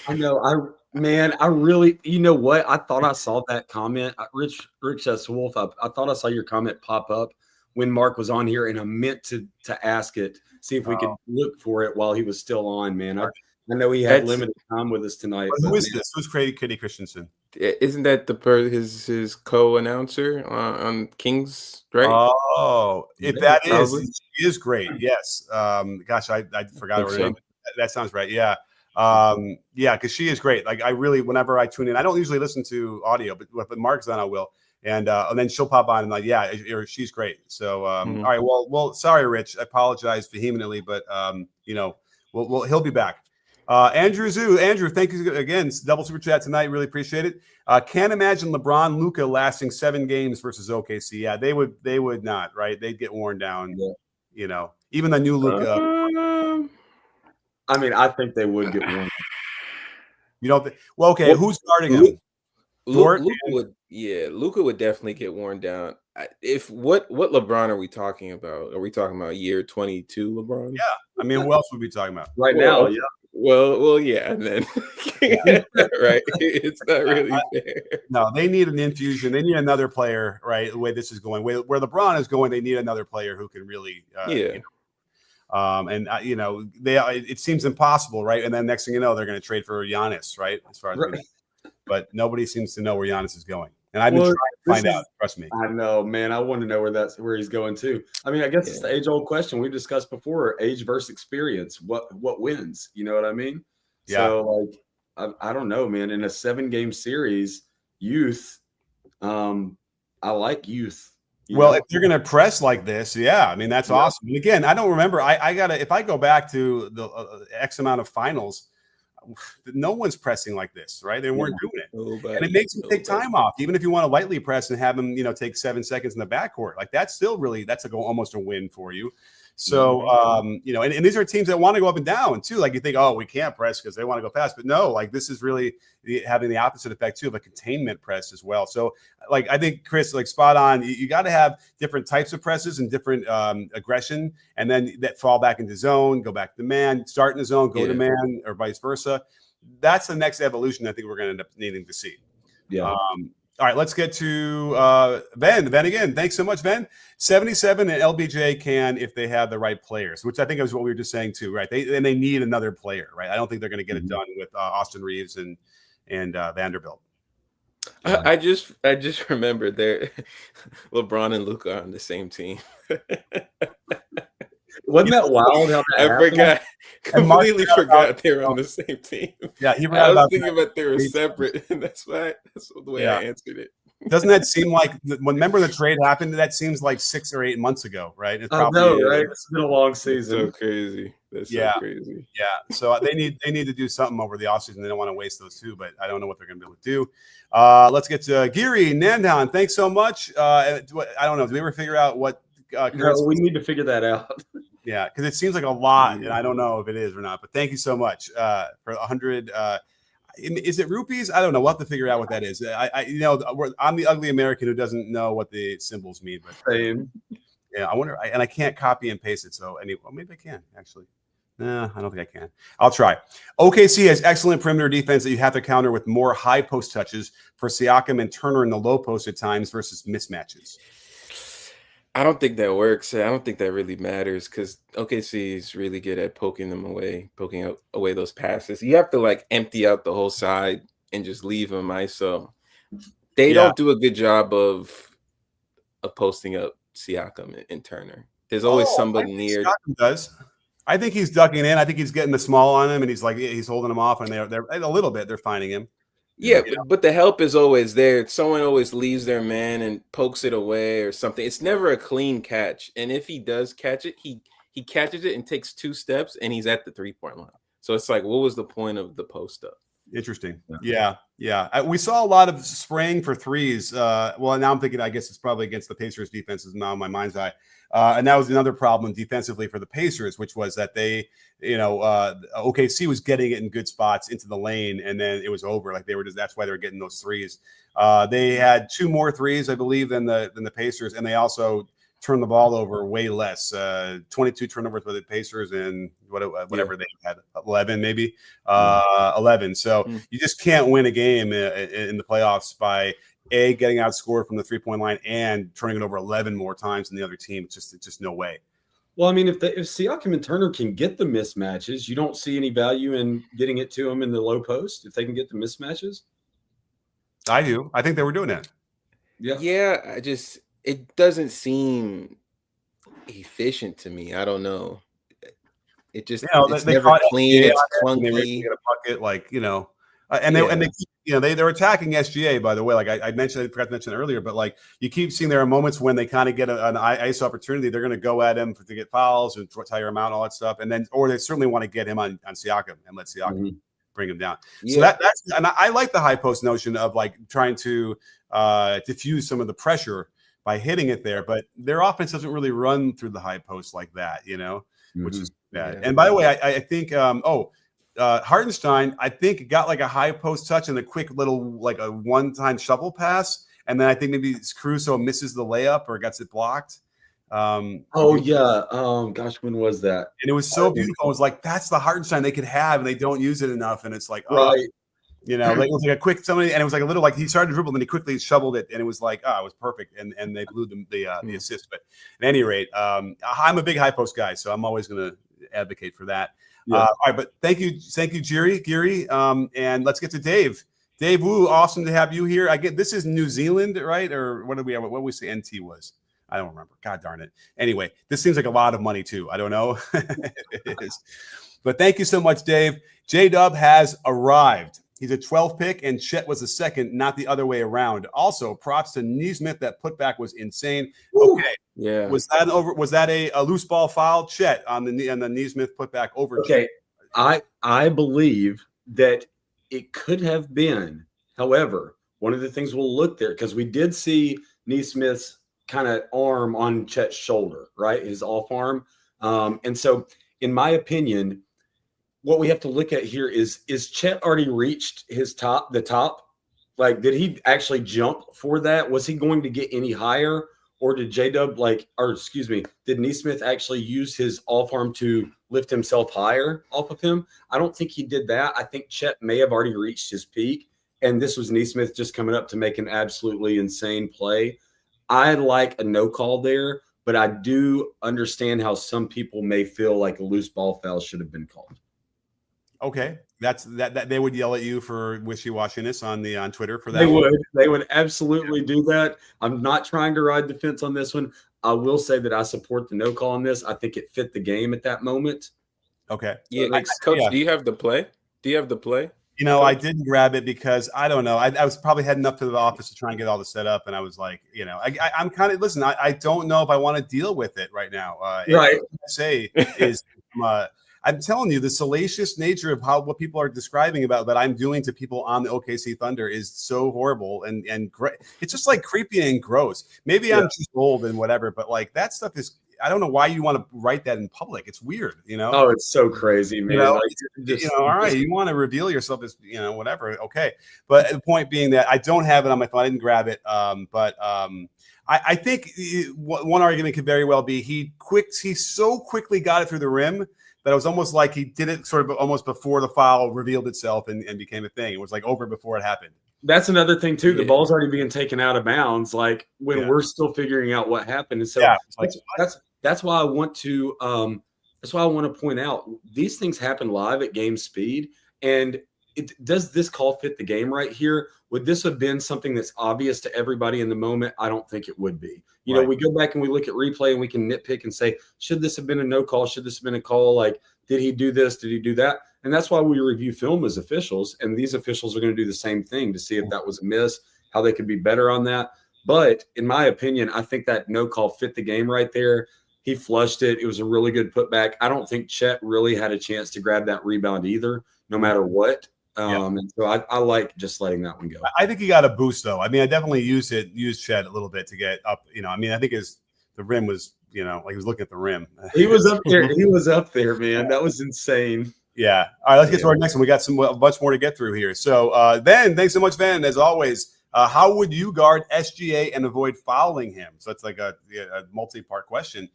I know. I really, you know what? I thought I saw that comment. Rich S. Wolf, I thought I saw your comment pop up when Mark was on here, and I meant to ask it, see if we could look for it while he was still on, man. I know he had limited time with us tonight. Who is this? Who's Katie Christensen? Isn't that his co-announcer on Kings, right? Oh, if that Probably. is, she is great. Yes. Gosh, I forgot her name. That sounds right. Yeah. Yeah, because she is great. Like I really, whenever I tune in, I don't usually listen to audio, but Mark's on, I will. And then she'll pop on and like, yeah, she's great. So, all right. Well, sorry, Rich. I apologize vehemently, but he'll be back. Andrew Zhu, Andrew, thank you again. Double super chat tonight. Really appreciate it. Can't imagine LeBron, Luka lasting 7 games versus OKC. Yeah, they would not, right? They'd get worn down. Yeah. Even the new Luka. I mean, I think they would get worn. You don't think? Well, okay. Who's starting him? Luka would definitely get worn down. If what LeBron are we talking about? Are we talking about year 22 LeBron? Yeah, I mean, who else would we be talking about now? Yeah. Well, yeah, and then right, it's not really fair. No, they need an infusion. They need another player, right? The way this is going, where LeBron is going, they need another player who can really, it seems impossible, right? And then next thing you know, they're going to trade for Giannis, right? As far as we know. But nobody seems to know where Giannis is going. And I've been trying to find out. Trust me. I know, man. I want to know where he's going to. I mean, I guess it's the age-old question we discussed before: age versus experience. What wins? You know what I mean? Yeah. So, like, I don't know, man. In a 7-game series, youth. I like youth. If you're going to press like this, yeah, I mean that's awesome. And again, I don't remember. I gotta if I go back to the X amount of finals. No one's pressing like this, right? They weren't doing it. And it makes them take time off. Even if you want to lightly press and have them, take 7 seconds in the backcourt, like that's still that's almost a win for you. So, and these are teams that want to go up and down too. Like you think, oh, we can't press because they want to go fast, but no, like this is really having the opposite effect too of a containment press as well. So like, I think Chris, like spot on, you got to have different types of presses and different aggression, and then that fall back into zone, go back to man, start in the zone, go to man, or vice versa. That's the next evolution I think we're going to end up needing to see. Yeah. All right, let's get to Ben. Ben again. Thanks so much, Ben. 77 and LBJ can if they have the right players, which I think is what we were just saying too, right? They need another player, right? I don't think they're going to get it done with Austin Reeves and Vanderbilt. I just remembered LeBron and Luka on the same team. Wasn't that wild? Completely forgot they were on the same team. Yeah, I was thinking about they were separate, and that's the way I answered it. Doesn't that seem like remember the trade happened? That seems like 6 or 8 months ago, right? It's probably right. It's been a long season. So crazy. That's so crazy. Yeah. So they need to do something over the offseason. They don't want to waste those two, but I don't know what they're going to be able to do. Let's get to Geary Nandan. Thanks so much. I don't know. Do we ever figure out what? We need to figure that out. Yeah, because it seems like a lot, and I don't know if it is or not. But thank you so much for 100. Is it rupees? I don't know. We'll have to figure out what that is. I'm the ugly American who doesn't know what the symbols mean. But same. Yeah, I wonder. And I can't copy and paste it. So maybe I can actually. No, I don't think I can. I'll try. OKC has excellent perimeter defense that you have to counter with more high post touches for Siakam and Turner in the low post at times versus mismatches. I don't think that works. I don't think that really matters because OKC is really good at poking away those passes. You have to empty out the whole side and just leave them ISO. They don't do a good job of posting up Siakam and Turner. There's always somebody near. Siakam does. I think he's ducking in. I think he's getting the small on him, and he's holding him off, and they're a little bit. They're finding him. Yeah, but the help is always there. Someone always leaves their man and pokes it away or something. It's never a clean catch. And if he does catch it, he catches it and takes 2 steps and he's at the 3-point line. So it's like, what was the point of the post up? Interesting. Yeah. We saw a lot of spraying for threes. Now I'm thinking, I guess it's probably against the Pacers defense is now in my mind's eye. And that was another problem defensively for the Pacers, which was that they, OKC was getting it in good spots into the lane, and then it was over. Like that's why they were getting those threes. They had 2 more threes, I believe, than the Pacers, and they also turned the ball over way less. 22 turnovers by the Pacers and whatever they had, 11 maybe, 11. So you just can't win a game in the playoffs by getting outscored from the 3-point line and turning it over 11 more times than the other team. It's just no way. Well, I mean, if Siakam and Turner can get the mismatches, you don't see any value in getting it to them in the low post if they can get the mismatches. I do. I think they were doing that. Yeah. It doesn't seem efficient to me. I don't know. It just it's never clean. It's clunky. Get a bucket, like and they're attacking SGA, by the way. Like I forgot to mention earlier, but like you keep seeing there are moments when they kind of get an ice opportunity, they're going to go at him to get fouls and tire him out, all that stuff, or they certainly want to get him on Siakam and let Siakam bring him down. So that's and I like the high post notion of like trying to diffuse some of the pressure by hitting it there, but their offense doesn't really run through the high post like that, which is bad. And by the way, I think Hartenstein, I think, got like a high post touch and a quick little, like a one-time shovel pass. And then I think maybe Caruso misses the layup or gets it blocked. Gosh, when was that? And it was so beautiful. It was like, that's the Hartenstein they could have, and they don't use it enough. And it's like, right. Like it was like a quick somebody, and it was like a little like he started to dribble, and then he quickly shoveled it, and it was like, it was perfect, and they blew the assist. But at any rate, I'm a big high post guy, so I'm always going to advocate for that. Yeah. All right, but thank you, Geary, and let's get to Dave. Dave Wu, awesome to have you here. This is New Zealand, right? Or what did we have? What did we say NT was? I don't remember. God darn it. Anyway, this seems like a lot of money too. I don't know. It is. But thank you so much, Dave. J-Dub has arrived. He's a 12th pick, and Chet was a second, not the other way around. Also, props to Neesmith. That putback was insane. Okay, yeah. Was that a loose ball foul? Chet on the Neesmith putback over. Okay, I believe that it could have been. However, one of the things we'll look there because we did see Neesmith's kind of arm on Chet's shoulder, right? His off arm, and so in my opinion. What we have to look at here is Chet already reached the top? Like, did he actually jump for that? Was he going to get any higher? Or did J-Dub did Neesmith actually use his off arm to lift himself higher off of him? I don't think he did that. I think Chet may have already reached his peak. And this was Neesmith just coming up to make an absolutely insane play. I like a no call there, but I do understand how some people may feel like a loose ball foul should have been called. Okay, that's that they would yell at you for wishy-washiness on Twitter for that. They would absolutely do that. I'm not trying to ride the fence on this one. I will say that I support the no call on this. I think it fit the game at that moment. Okay. Yeah, Coach, do you have the play? I didn't grab it because I don't know. I was probably heading up to the office to try and get all this set up, and I was like, I'm kind of listen. I don't know if I want to deal with it right now. Right. What I say is. I'm telling you, the salacious nature of what people are describing about that I'm doing to people on the OKC Thunder is so horrible and great. It's just like creepy and gross. Maybe I'm just old and whatever, but like that stuff is. I don't know why you want to write that in public. It's weird, Oh, it's so crazy, man. All right, you want to reveal yourself as whatever. Okay, but the point being that I don't have it on my phone. I didn't grab it, but I think one argument could very well be he so quickly got it through the rim. That it was almost like he did it sort of almost before the foul revealed itself and became a thing. It was like over before it happened. That's another thing too. The ball's already being taken out of bounds, like when we're still figuring out what happened. And so that's why I want to point out these things happen live at game speed. And does this call fit the game right here? Would this have been something that's obvious to everybody in the moment? I don't think it would be. We go back and we look at replay and we can nitpick and say, should this have been a no call? Should this have been a call? Like, did he do this? Did he do that? And that's why we review film as officials. And these officials are going to do the same thing to see if that was a miss, how they could be better on that. But in my opinion, I think that no call fit the game right there. He flushed it. It was a really good putback. I don't think Chet really had a chance to grab that rebound either, no matter what. And so I like just letting that one go. I think he got a boost though. I mean, I definitely used Chet a little bit to get up. I think the rim was, like he was looking at the rim. He was up there. He was up there, man. That was insane. Yeah. All right, let's get to our next one. We got a bunch more to get through here. So then, thanks so much, Van, as always. How would you guard SGA and avoid fouling him? So it's like a multi-part question.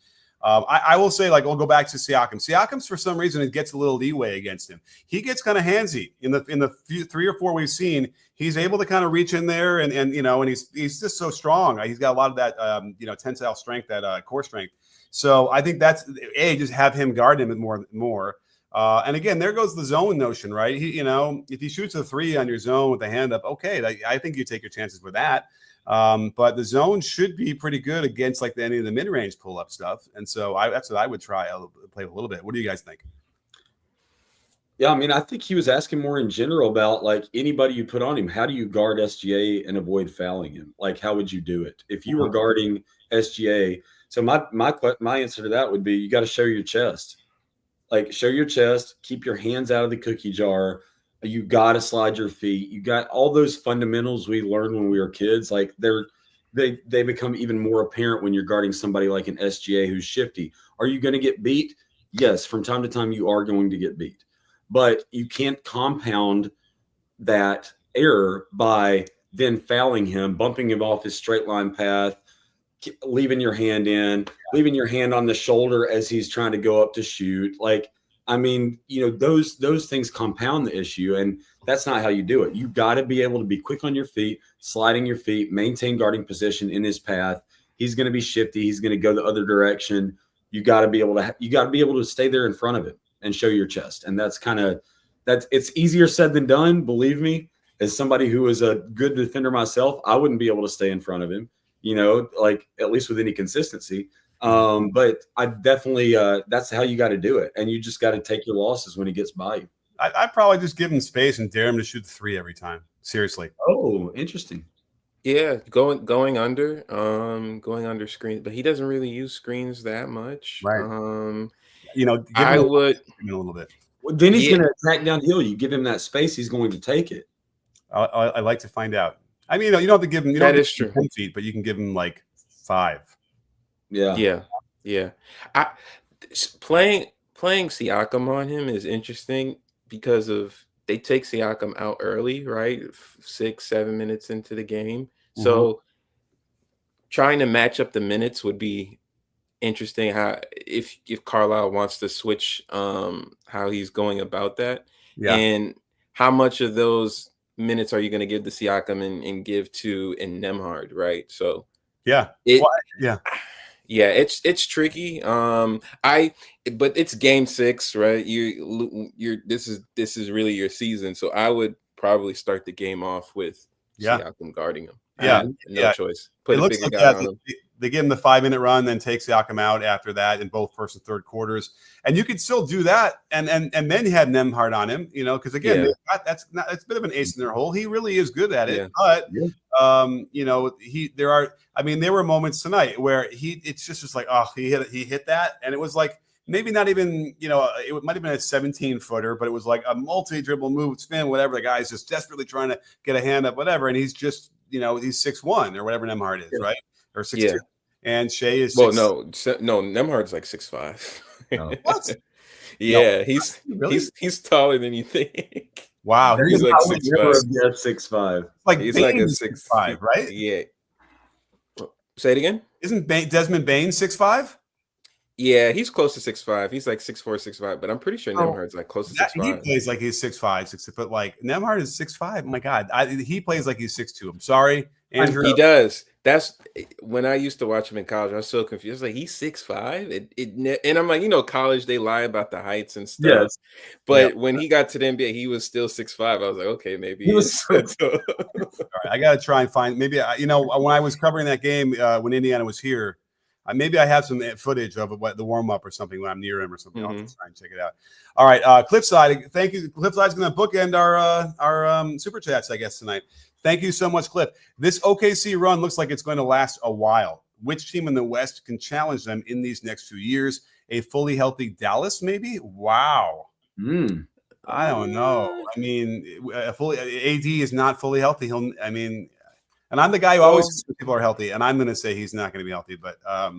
I will say, like, we'll go back to Siakam. Siakam's, for some reason, it gets a little leeway against him. He gets kind of handsy in the few, 3 or 4 we've seen. He's able to kind of reach in there, and he's just so strong. He's got a lot of that tensile strength, that core strength. So I think that's just have him guard him more. And again, there goes the zone notion, right? If he shoots a 3 on your zone with the hand up, okay, I think you take your chances with that. But the zone should be pretty good against like any of the mid-range pull-up stuff. And so that's what I would try. I'll play a little bit. What do you guys think? Yeah, I mean, I think he was asking more in general about like anybody you put on him. How do you guard SGA and avoid fouling him? Like, how would you do it if you were guarding SGA? So my answer to that would be you got to show your chest. Like, show your chest, keep your hands out of the cookie jar. You got to slide your feet. You got all those fundamentals we learned when we were kids. Like they become even more apparent when you're guarding somebody like an SGA who's shifty. Are you going to get beat? Yes, from time to time you are going to get beat. But you can't compound that error by then fouling him, bumping him off his straight line path, leaving your hand in, leaving your hand on the shoulder as he's trying to go up to shoot. Like, I mean, those things compound the issue, and that's not how you do it. You got to be able to be quick on your feet, sliding your feet, maintain guarding position in his path. He's going to be shifty. He's going to go the other direction. You got to be able to stay there in front of him and show your chest. And that's it's easier said than done. Believe me, as somebody who is a good defender myself, I wouldn't be able to stay in front of him, like at least with any consistency. But I definitely, that's how you got to do it. And you just got to take your losses when he gets by you. I'd probably just give him space and dare him to shoot 3 every time. Seriously. Oh, interesting. Yeah, going under screens, but he doesn't really use screens that much. Right. I would a little bit. Well, then he's going to attack downhill. You give him that space, he's going to take it. I like to find out. I mean, you don't have to give him. That is true. 10 feet, but you can give him like 5. Yeah. Playing Siakam on him is interesting because they take Siakam out early, right? 6-7 minutes into the game. Mm-hmm. So trying to match up the minutes would be interesting. How if Carlisle wants to switch how he's going about that, and how much of those minutes are you going to give to Siakam and give to Nembhard, right? So it's tricky. But it's game 6, right? This is really your season. So I would probably start the game off with Siakam guarding him. No choice. Put a bigger guy on him. They give him the 5-minute run, then take Siakam out after that in both first and third quarters, and you could still do that. And then you had Nembhard on him, because again, that's a bit of an ace in their hole. He really is good at it, but there were moments tonight where it's just like, oh, he hit that, and it was like maybe not even, it might have been a 17-footer, but it was like a multi-dribble move, spin, whatever. The guy's just desperately trying to get a hand up, whatever, and he's just, he's 6'1" or whatever Nembhard is, right? Or 6'2". And Shea is 6'. No, Nembhard's like 6'5". Oh. What? He's taller than you think. Wow, he's like 6'5". 6'5". Like he's Bain like a 6'5", right? Yeah. Say it again. Isn't Desmond Bain 6'5"? Yeah, he's close to 6'5". He's like 6'4", 6'5", but I'm pretty sure Nembhard's like close to 6'5". He plays like he's 6'5", 6', but like Nembhard is 6'5". Oh my God, he plays like he's 6'2". I'm sorry, Andrew. He does. That's when I used to watch him in college. I was so confused. Like, he's 6'5". And I'm like, college, they lie about the heights and stuff. Yes. But when he got to the NBA, he was still 6'5". I was like, okay, maybe he was. All right, I got to try and find maybe. When I was covering that game when Indiana was here, maybe I have some footage of the warm up or something when I'm near him or something. Mm-hmm. I'll just try and check it out. All right, Cliffside. Thank you. Cliffside's going to bookend our super chats, I guess, tonight. Thank you so much, Cliff. This OKC run looks like it's going to last a while. Which team in the West can challenge them in these next few years? A fully healthy Dallas, maybe? Wow. I don't know. I mean, AD is not fully healthy. And I'm the guy who always says people are healthy, and I'm going to say he's not going to be healthy. But I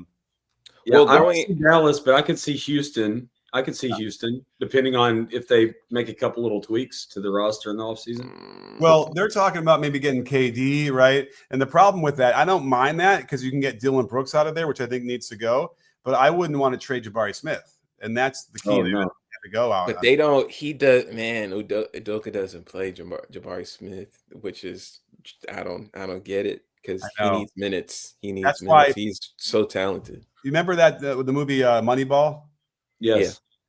don't see Dallas, but I could see Houston. I could see Houston, depending on if they make a couple little tweaks to the roster in the offseason. Well, they're talking about maybe getting KD, right? And the problem with that, I don't mind that because you can get Dylan Brooks out of there, which I think needs to go. But I wouldn't want to trade Jabari Smith, and that's the key. Oh, no. To go out. But they don't. He does. Man, Udoka doesn't play Jabari Smith, which is I don't get it because he needs minutes. He needs That's minutes. why He's so talented. You remember that the movie Moneyball? Yes.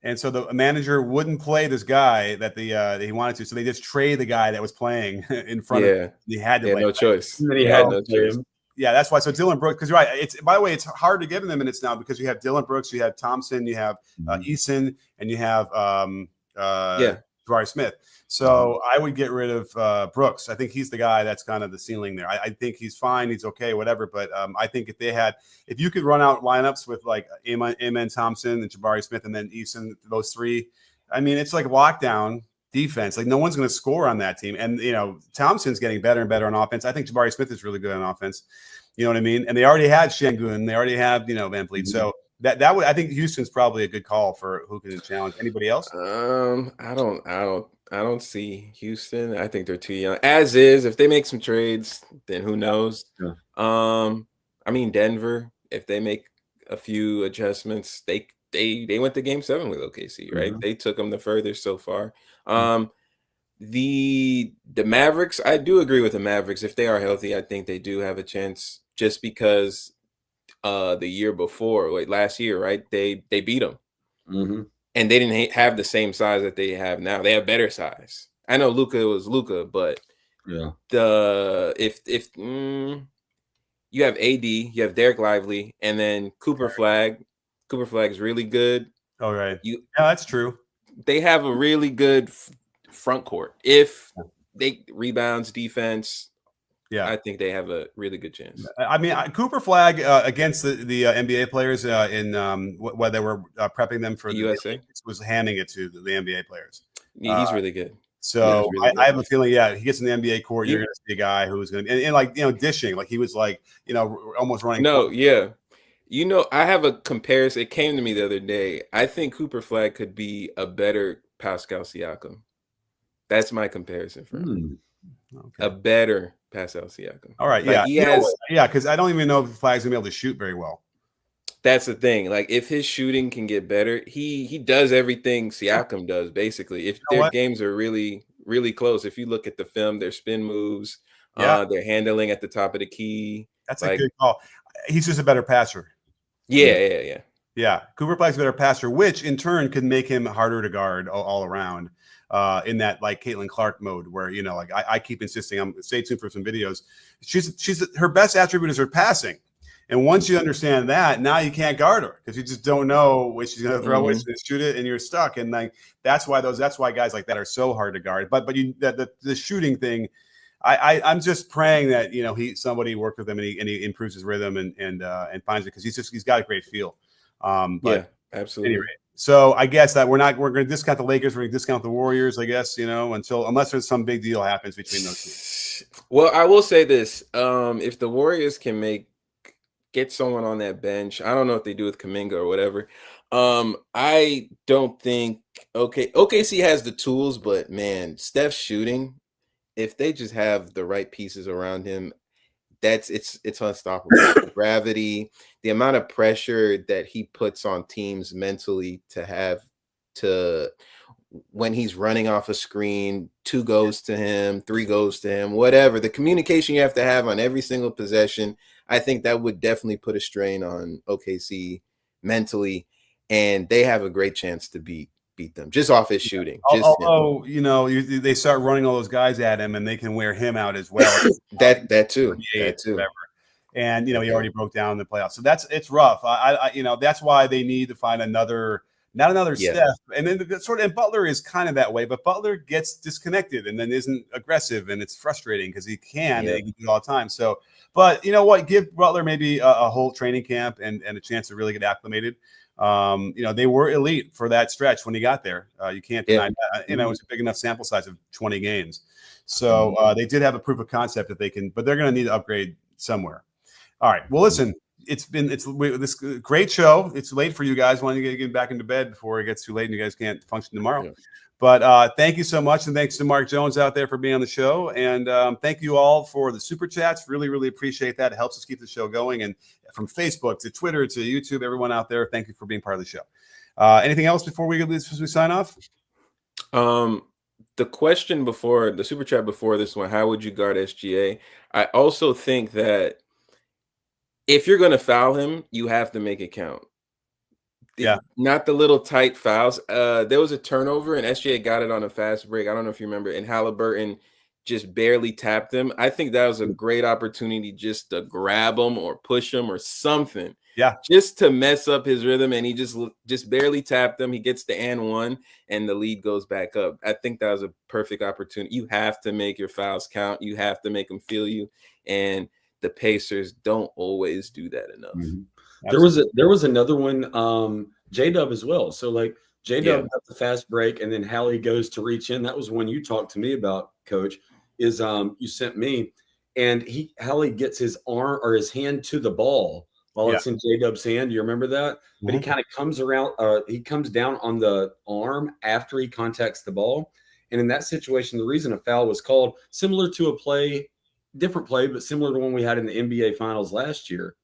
Yeah. And so the manager wouldn't play this guy that that he wanted to, so they just trade the guy that was playing in front of him. He had to. He had no choice. He had no choice. Yeah, that's why. So Dylan Brooks, because you're right. It's by the way, it's hard to give them minutes now because you have Dylan Brooks, you have Thompson, you have Eason, and you have Jabari Smith. So I would get rid of Brooks. I think he's the guy that's kind of the ceiling there. I think he's fine, he's okay, whatever. But I think if you could run out lineups with like Amen Thompson and Jabari Smith and then Eason, those three, I mean, it's like lockdown defense. Like no one's going to score on that team. And Thompson's getting better and better on offense. I think Jabari Smith is really good on offense. You know what I mean? And they already had Şengün. They already have Van Vliet. So that would, I think Houston's probably a good call for who can challenge. Anybody else? I don't see Houston. I think they're too young. As is, if they make some trades, then who knows? Yeah. I mean Denver, if they make a few adjustments, they went to Game 7 with OKC, right? They took them the furthest so far. The Mavericks, I do agree with the Mavericks. If they are healthy, I think they do have a chance. Just because the year before, like last year, right? They beat them, and they didn't have the same size that they have now. They have better size. I know Luka was Luka, but if you have AD, you have Derek Lively, and then Cooper Flag. Cooper Flag is really good. All right. Yeah, that's true. They have a really good front court. If they rebounds, defense, I think they have a really good chance. I mean, Cooper Flag against the NBA players in where they were prepping them for the USA was handing it to the NBA players. He's really good. So really good. I have a feeling, he gets in the NBA court. You're going to see a guy who's going to and like dishing, like he was like almost running. No, I have a comparison. It came to me the other day. I think Cooper Flag could be a better Pascal Siakam. That's my comparison for him. Okay. A better Pascal Siakam. All right, because I don't even know if Flag's gonna be able to shoot very well. That's the thing. Like if his shooting can get better, he does everything Siakam does basically. If their games are really, really close, if you look at the film, their spin moves, their handling at the top of the key. That's a good call. He's just a better passer. Yeah. Cooper Flag's a better passer, which in turn can make him harder to guard all around. In that like Caitlin Clark mode where I keep insisting, I'm stay tuned for some videos. She's her best attribute is her passing, and once you understand that, now you can't guard her because you just don't know when she's going to throw it, shoot it, and you're stuck. And like that's why guys like that are so hard to guard. But the shooting thing, I'm just praying that somebody worked with him and he improves his rhythm and finds it because he's got a great feel. Absolutely. Anyway, so I guess that we're going to discount the Lakers. We're going to discount the Warriors, I guess, unless there's some big deal happens between those two. Well, I will say this. If the Warriors can get someone on that bench, I don't know if they do with Kuminga or whatever. I don't think OKC has the tools, but man, Steph's shooting, if they just have the right pieces around him, it's unstoppable. The gravity, the amount of pressure that he puts on teams mentally to have to when he's running off a screen, 2 goes to him, 3 goes to him, whatever. The communication you have to have on every single possession, I think that would definitely put a strain on OKC mentally, and they have a great chance to beat them just off his shooting. They start running all those guys at him, and they can wear him out as well. that too. Whatever. And he already broke down in the playoffs, so it's rough. That's why they need to find not another Steph. And then and Butler is kind of that way, but Butler gets disconnected and then isn't aggressive, and it's frustrating because he can do it all the time. So, but you know what? Give Butler maybe a whole training camp and a chance to really get acclimated. They were elite for that stretch when he got there. You can't deny that. It was a big enough sample size of 20 games. So they did have a proof of concept that they can, but they're going to need to upgrade somewhere. All right. Well, listen, it's this great show. It's late for you guys. Wanting to get back into bed before it gets too late and you guys can't function tomorrow. Yeah. But thank you so much, and thanks to Mark Jones out there for being on the show. And thank you all for the super chats. Really, really appreciate that. It helps us keep the show going. And from Facebook to Twitter to YouTube, everyone out there, thank you for being part of the show. Anything else before we sign off? The question before the super chat before this one, how would you guard SGA? I also think that if you're going to foul him, you have to make it count. Yeah. Not the little tight fouls. There was a turnover and SGA got it on a fast break. I don't know if you remember, and Halliburton just barely tapped him. I think that was a great opportunity just to grab him or push him or something. Yeah. Just to mess up his rhythm, and he just barely tapped him. He gets the and one, and the lead goes back up. I think that was a perfect opportunity. You have to make your fouls count. You have to make them feel you, and the Pacers don't always do that enough. Mm-hmm. There was another one, J-Dub as well. So like J-Dub got the fast break, and then Hallie goes to reach in. That was one you talked to me about, Coach. Is you sent me, and Hallie gets his arm or his hand to the ball while it's in J-Dub's hand. You remember that? Mm-hmm. But he kind of comes around, he comes down on the arm after he contacts the ball. And in that situation, the reason a foul was called, similar to a play, different play, but similar to one we had in the NBA Finals last year.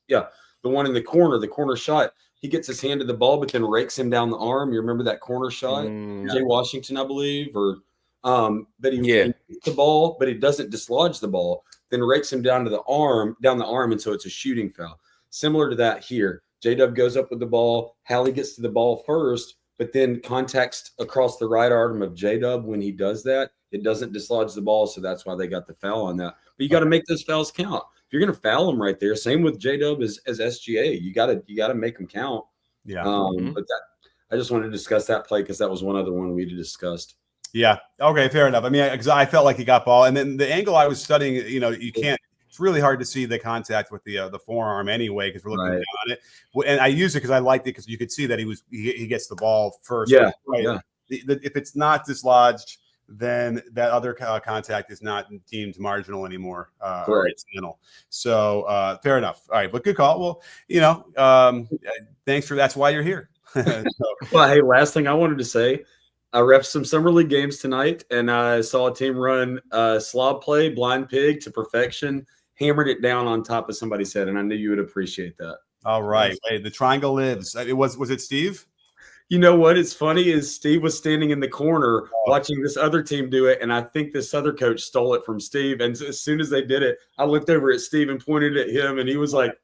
Yeah. The one in the corner shot, he gets his hand to the ball, but then rakes him down the arm. You remember that corner shot? Jay Washington, I believe, or but he hits the ball, but he doesn't dislodge the ball, then rakes him down the arm, and so it's a shooting foul. Similar to that here. J-Dub goes up with the ball, Hallie gets to the ball first, but then contacts across the right arm of J-Dub. When he does that, it doesn't dislodge the ball, so that's why they got the foul on that. But you got to make those fouls count. If you're going to foul them right there, same with J-Dub as SGA. You got to make them count. Yeah. But I just wanted to discuss that play because that was one other one we discussed. Yeah. Okay. Fair enough. I mean, because I felt like he got ball, and then the angle I was studying, you can't. It's really hard to see the contact with the forearm anyway because we're looking down on it. And I used it because I liked it because you could see that he gets the ball first. Yeah. Right. Yeah. If it's not dislodged, then that other contact is not deemed marginal anymore. Or incidental. So fair enough. All right, but good call. Well, thanks for that's why you're here. Well, hey, last thing I wanted to say, I repped some summer league games tonight, and I saw a team run slob play, blind pig to perfection, hammered it down on top of somebody's head, and I knew you would appreciate that. All right, hey, the triangle lives. Was it Steve? You know what? It's funny is Steve was standing in the corner watching this other team do it, and I think this other coach stole it from Steve. And as soon as they did it, I looked over at Steve and pointed at him, and he was like,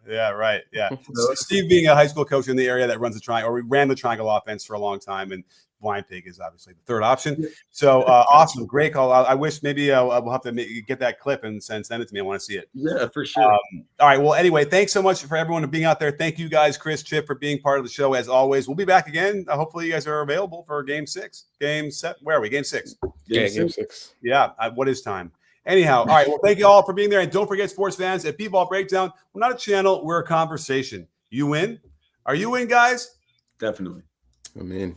"Yeah, right, yeah." Steve being a high school coach in the area that runs the triangle, or we ran the triangle offense for a long time, and blind pig is obviously the third option. So awesome, great call. I wish maybe we'll have to get that clip and send it to me. I want to see it. Yeah, for sure. All right. Well, anyway, thanks so much for everyone being out there. Thank you guys, Chris, Chip, for being part of the show as always. We'll be back again. Hopefully, you guys are available for Game 6. Where are we? Game 6. Game 6. Yeah. What is time? Anyhow, all right. Well, thank you all for being there, and don't forget, sports fans, at B-Ball Breakdown, we're not a channel, we're a conversation. You win? Are you in, guys? Definitely. I'm in.